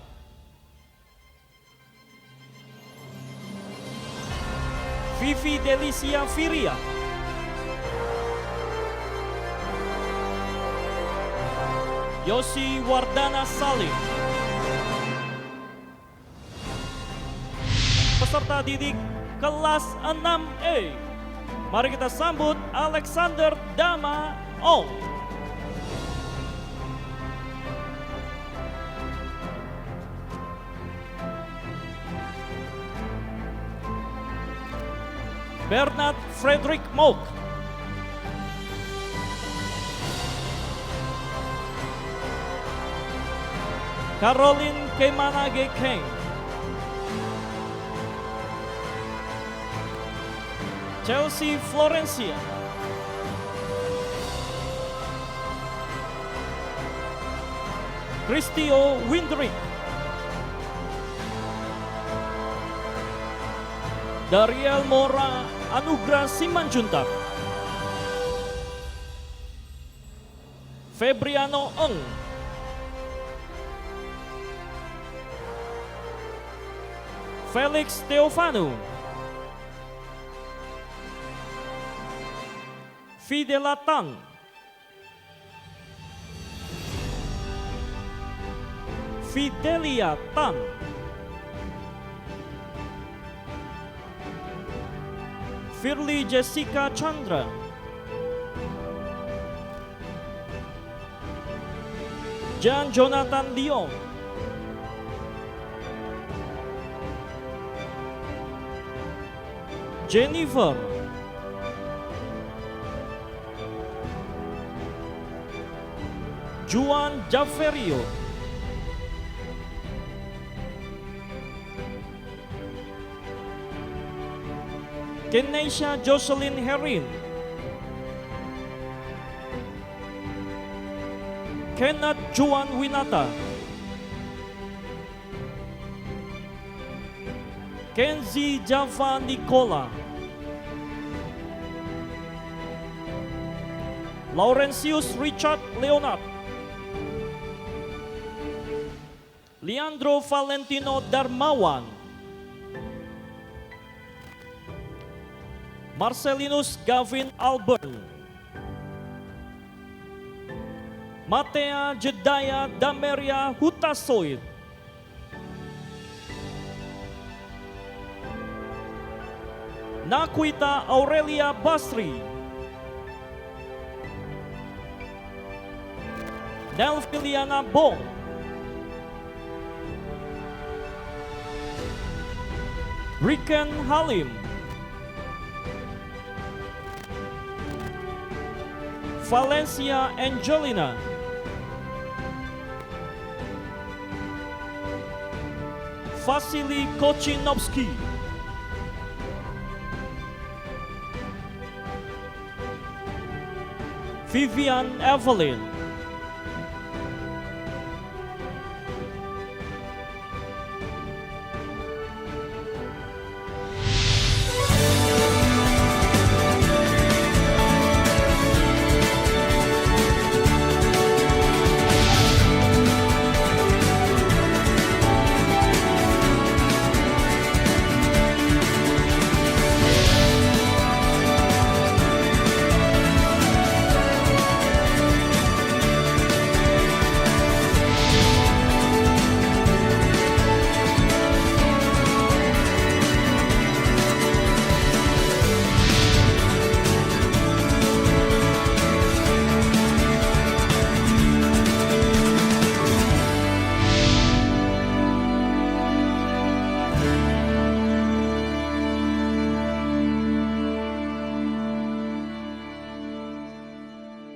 Vivi Delicia Firia, Yosi Wardana Salim. Peserta didik kelas 6E. Mari kita sambut Alexander Dama Ong. Bernard Frederick Mock, Caroline Kemanage Keng, Chelsea Florencia, Christio Windrick, Dariel Mora Anugrah Simanjuntak, Febriano Eng, Felix Teofanu, Fidela Tan, Fidelia Tan, Firly Jessica Chandra, Jan Jonathan Dion, Jennifer, Juan Jaferio, Kenesha Jocelyn Herin, Kenneth Juan Winata, Kenzi Java Nicola, Laurentius Richard Leonard, Leandro Valentino Darmawan, Marcelinus Gavin Alburn, Matea Jedaya Dameria Hutasoid, Nakwita Aurelia Basri, Nelfiliana Bong, Riken Halim, Valencia Angelina, Vasily Kochinovsky. Vivian Evelyn.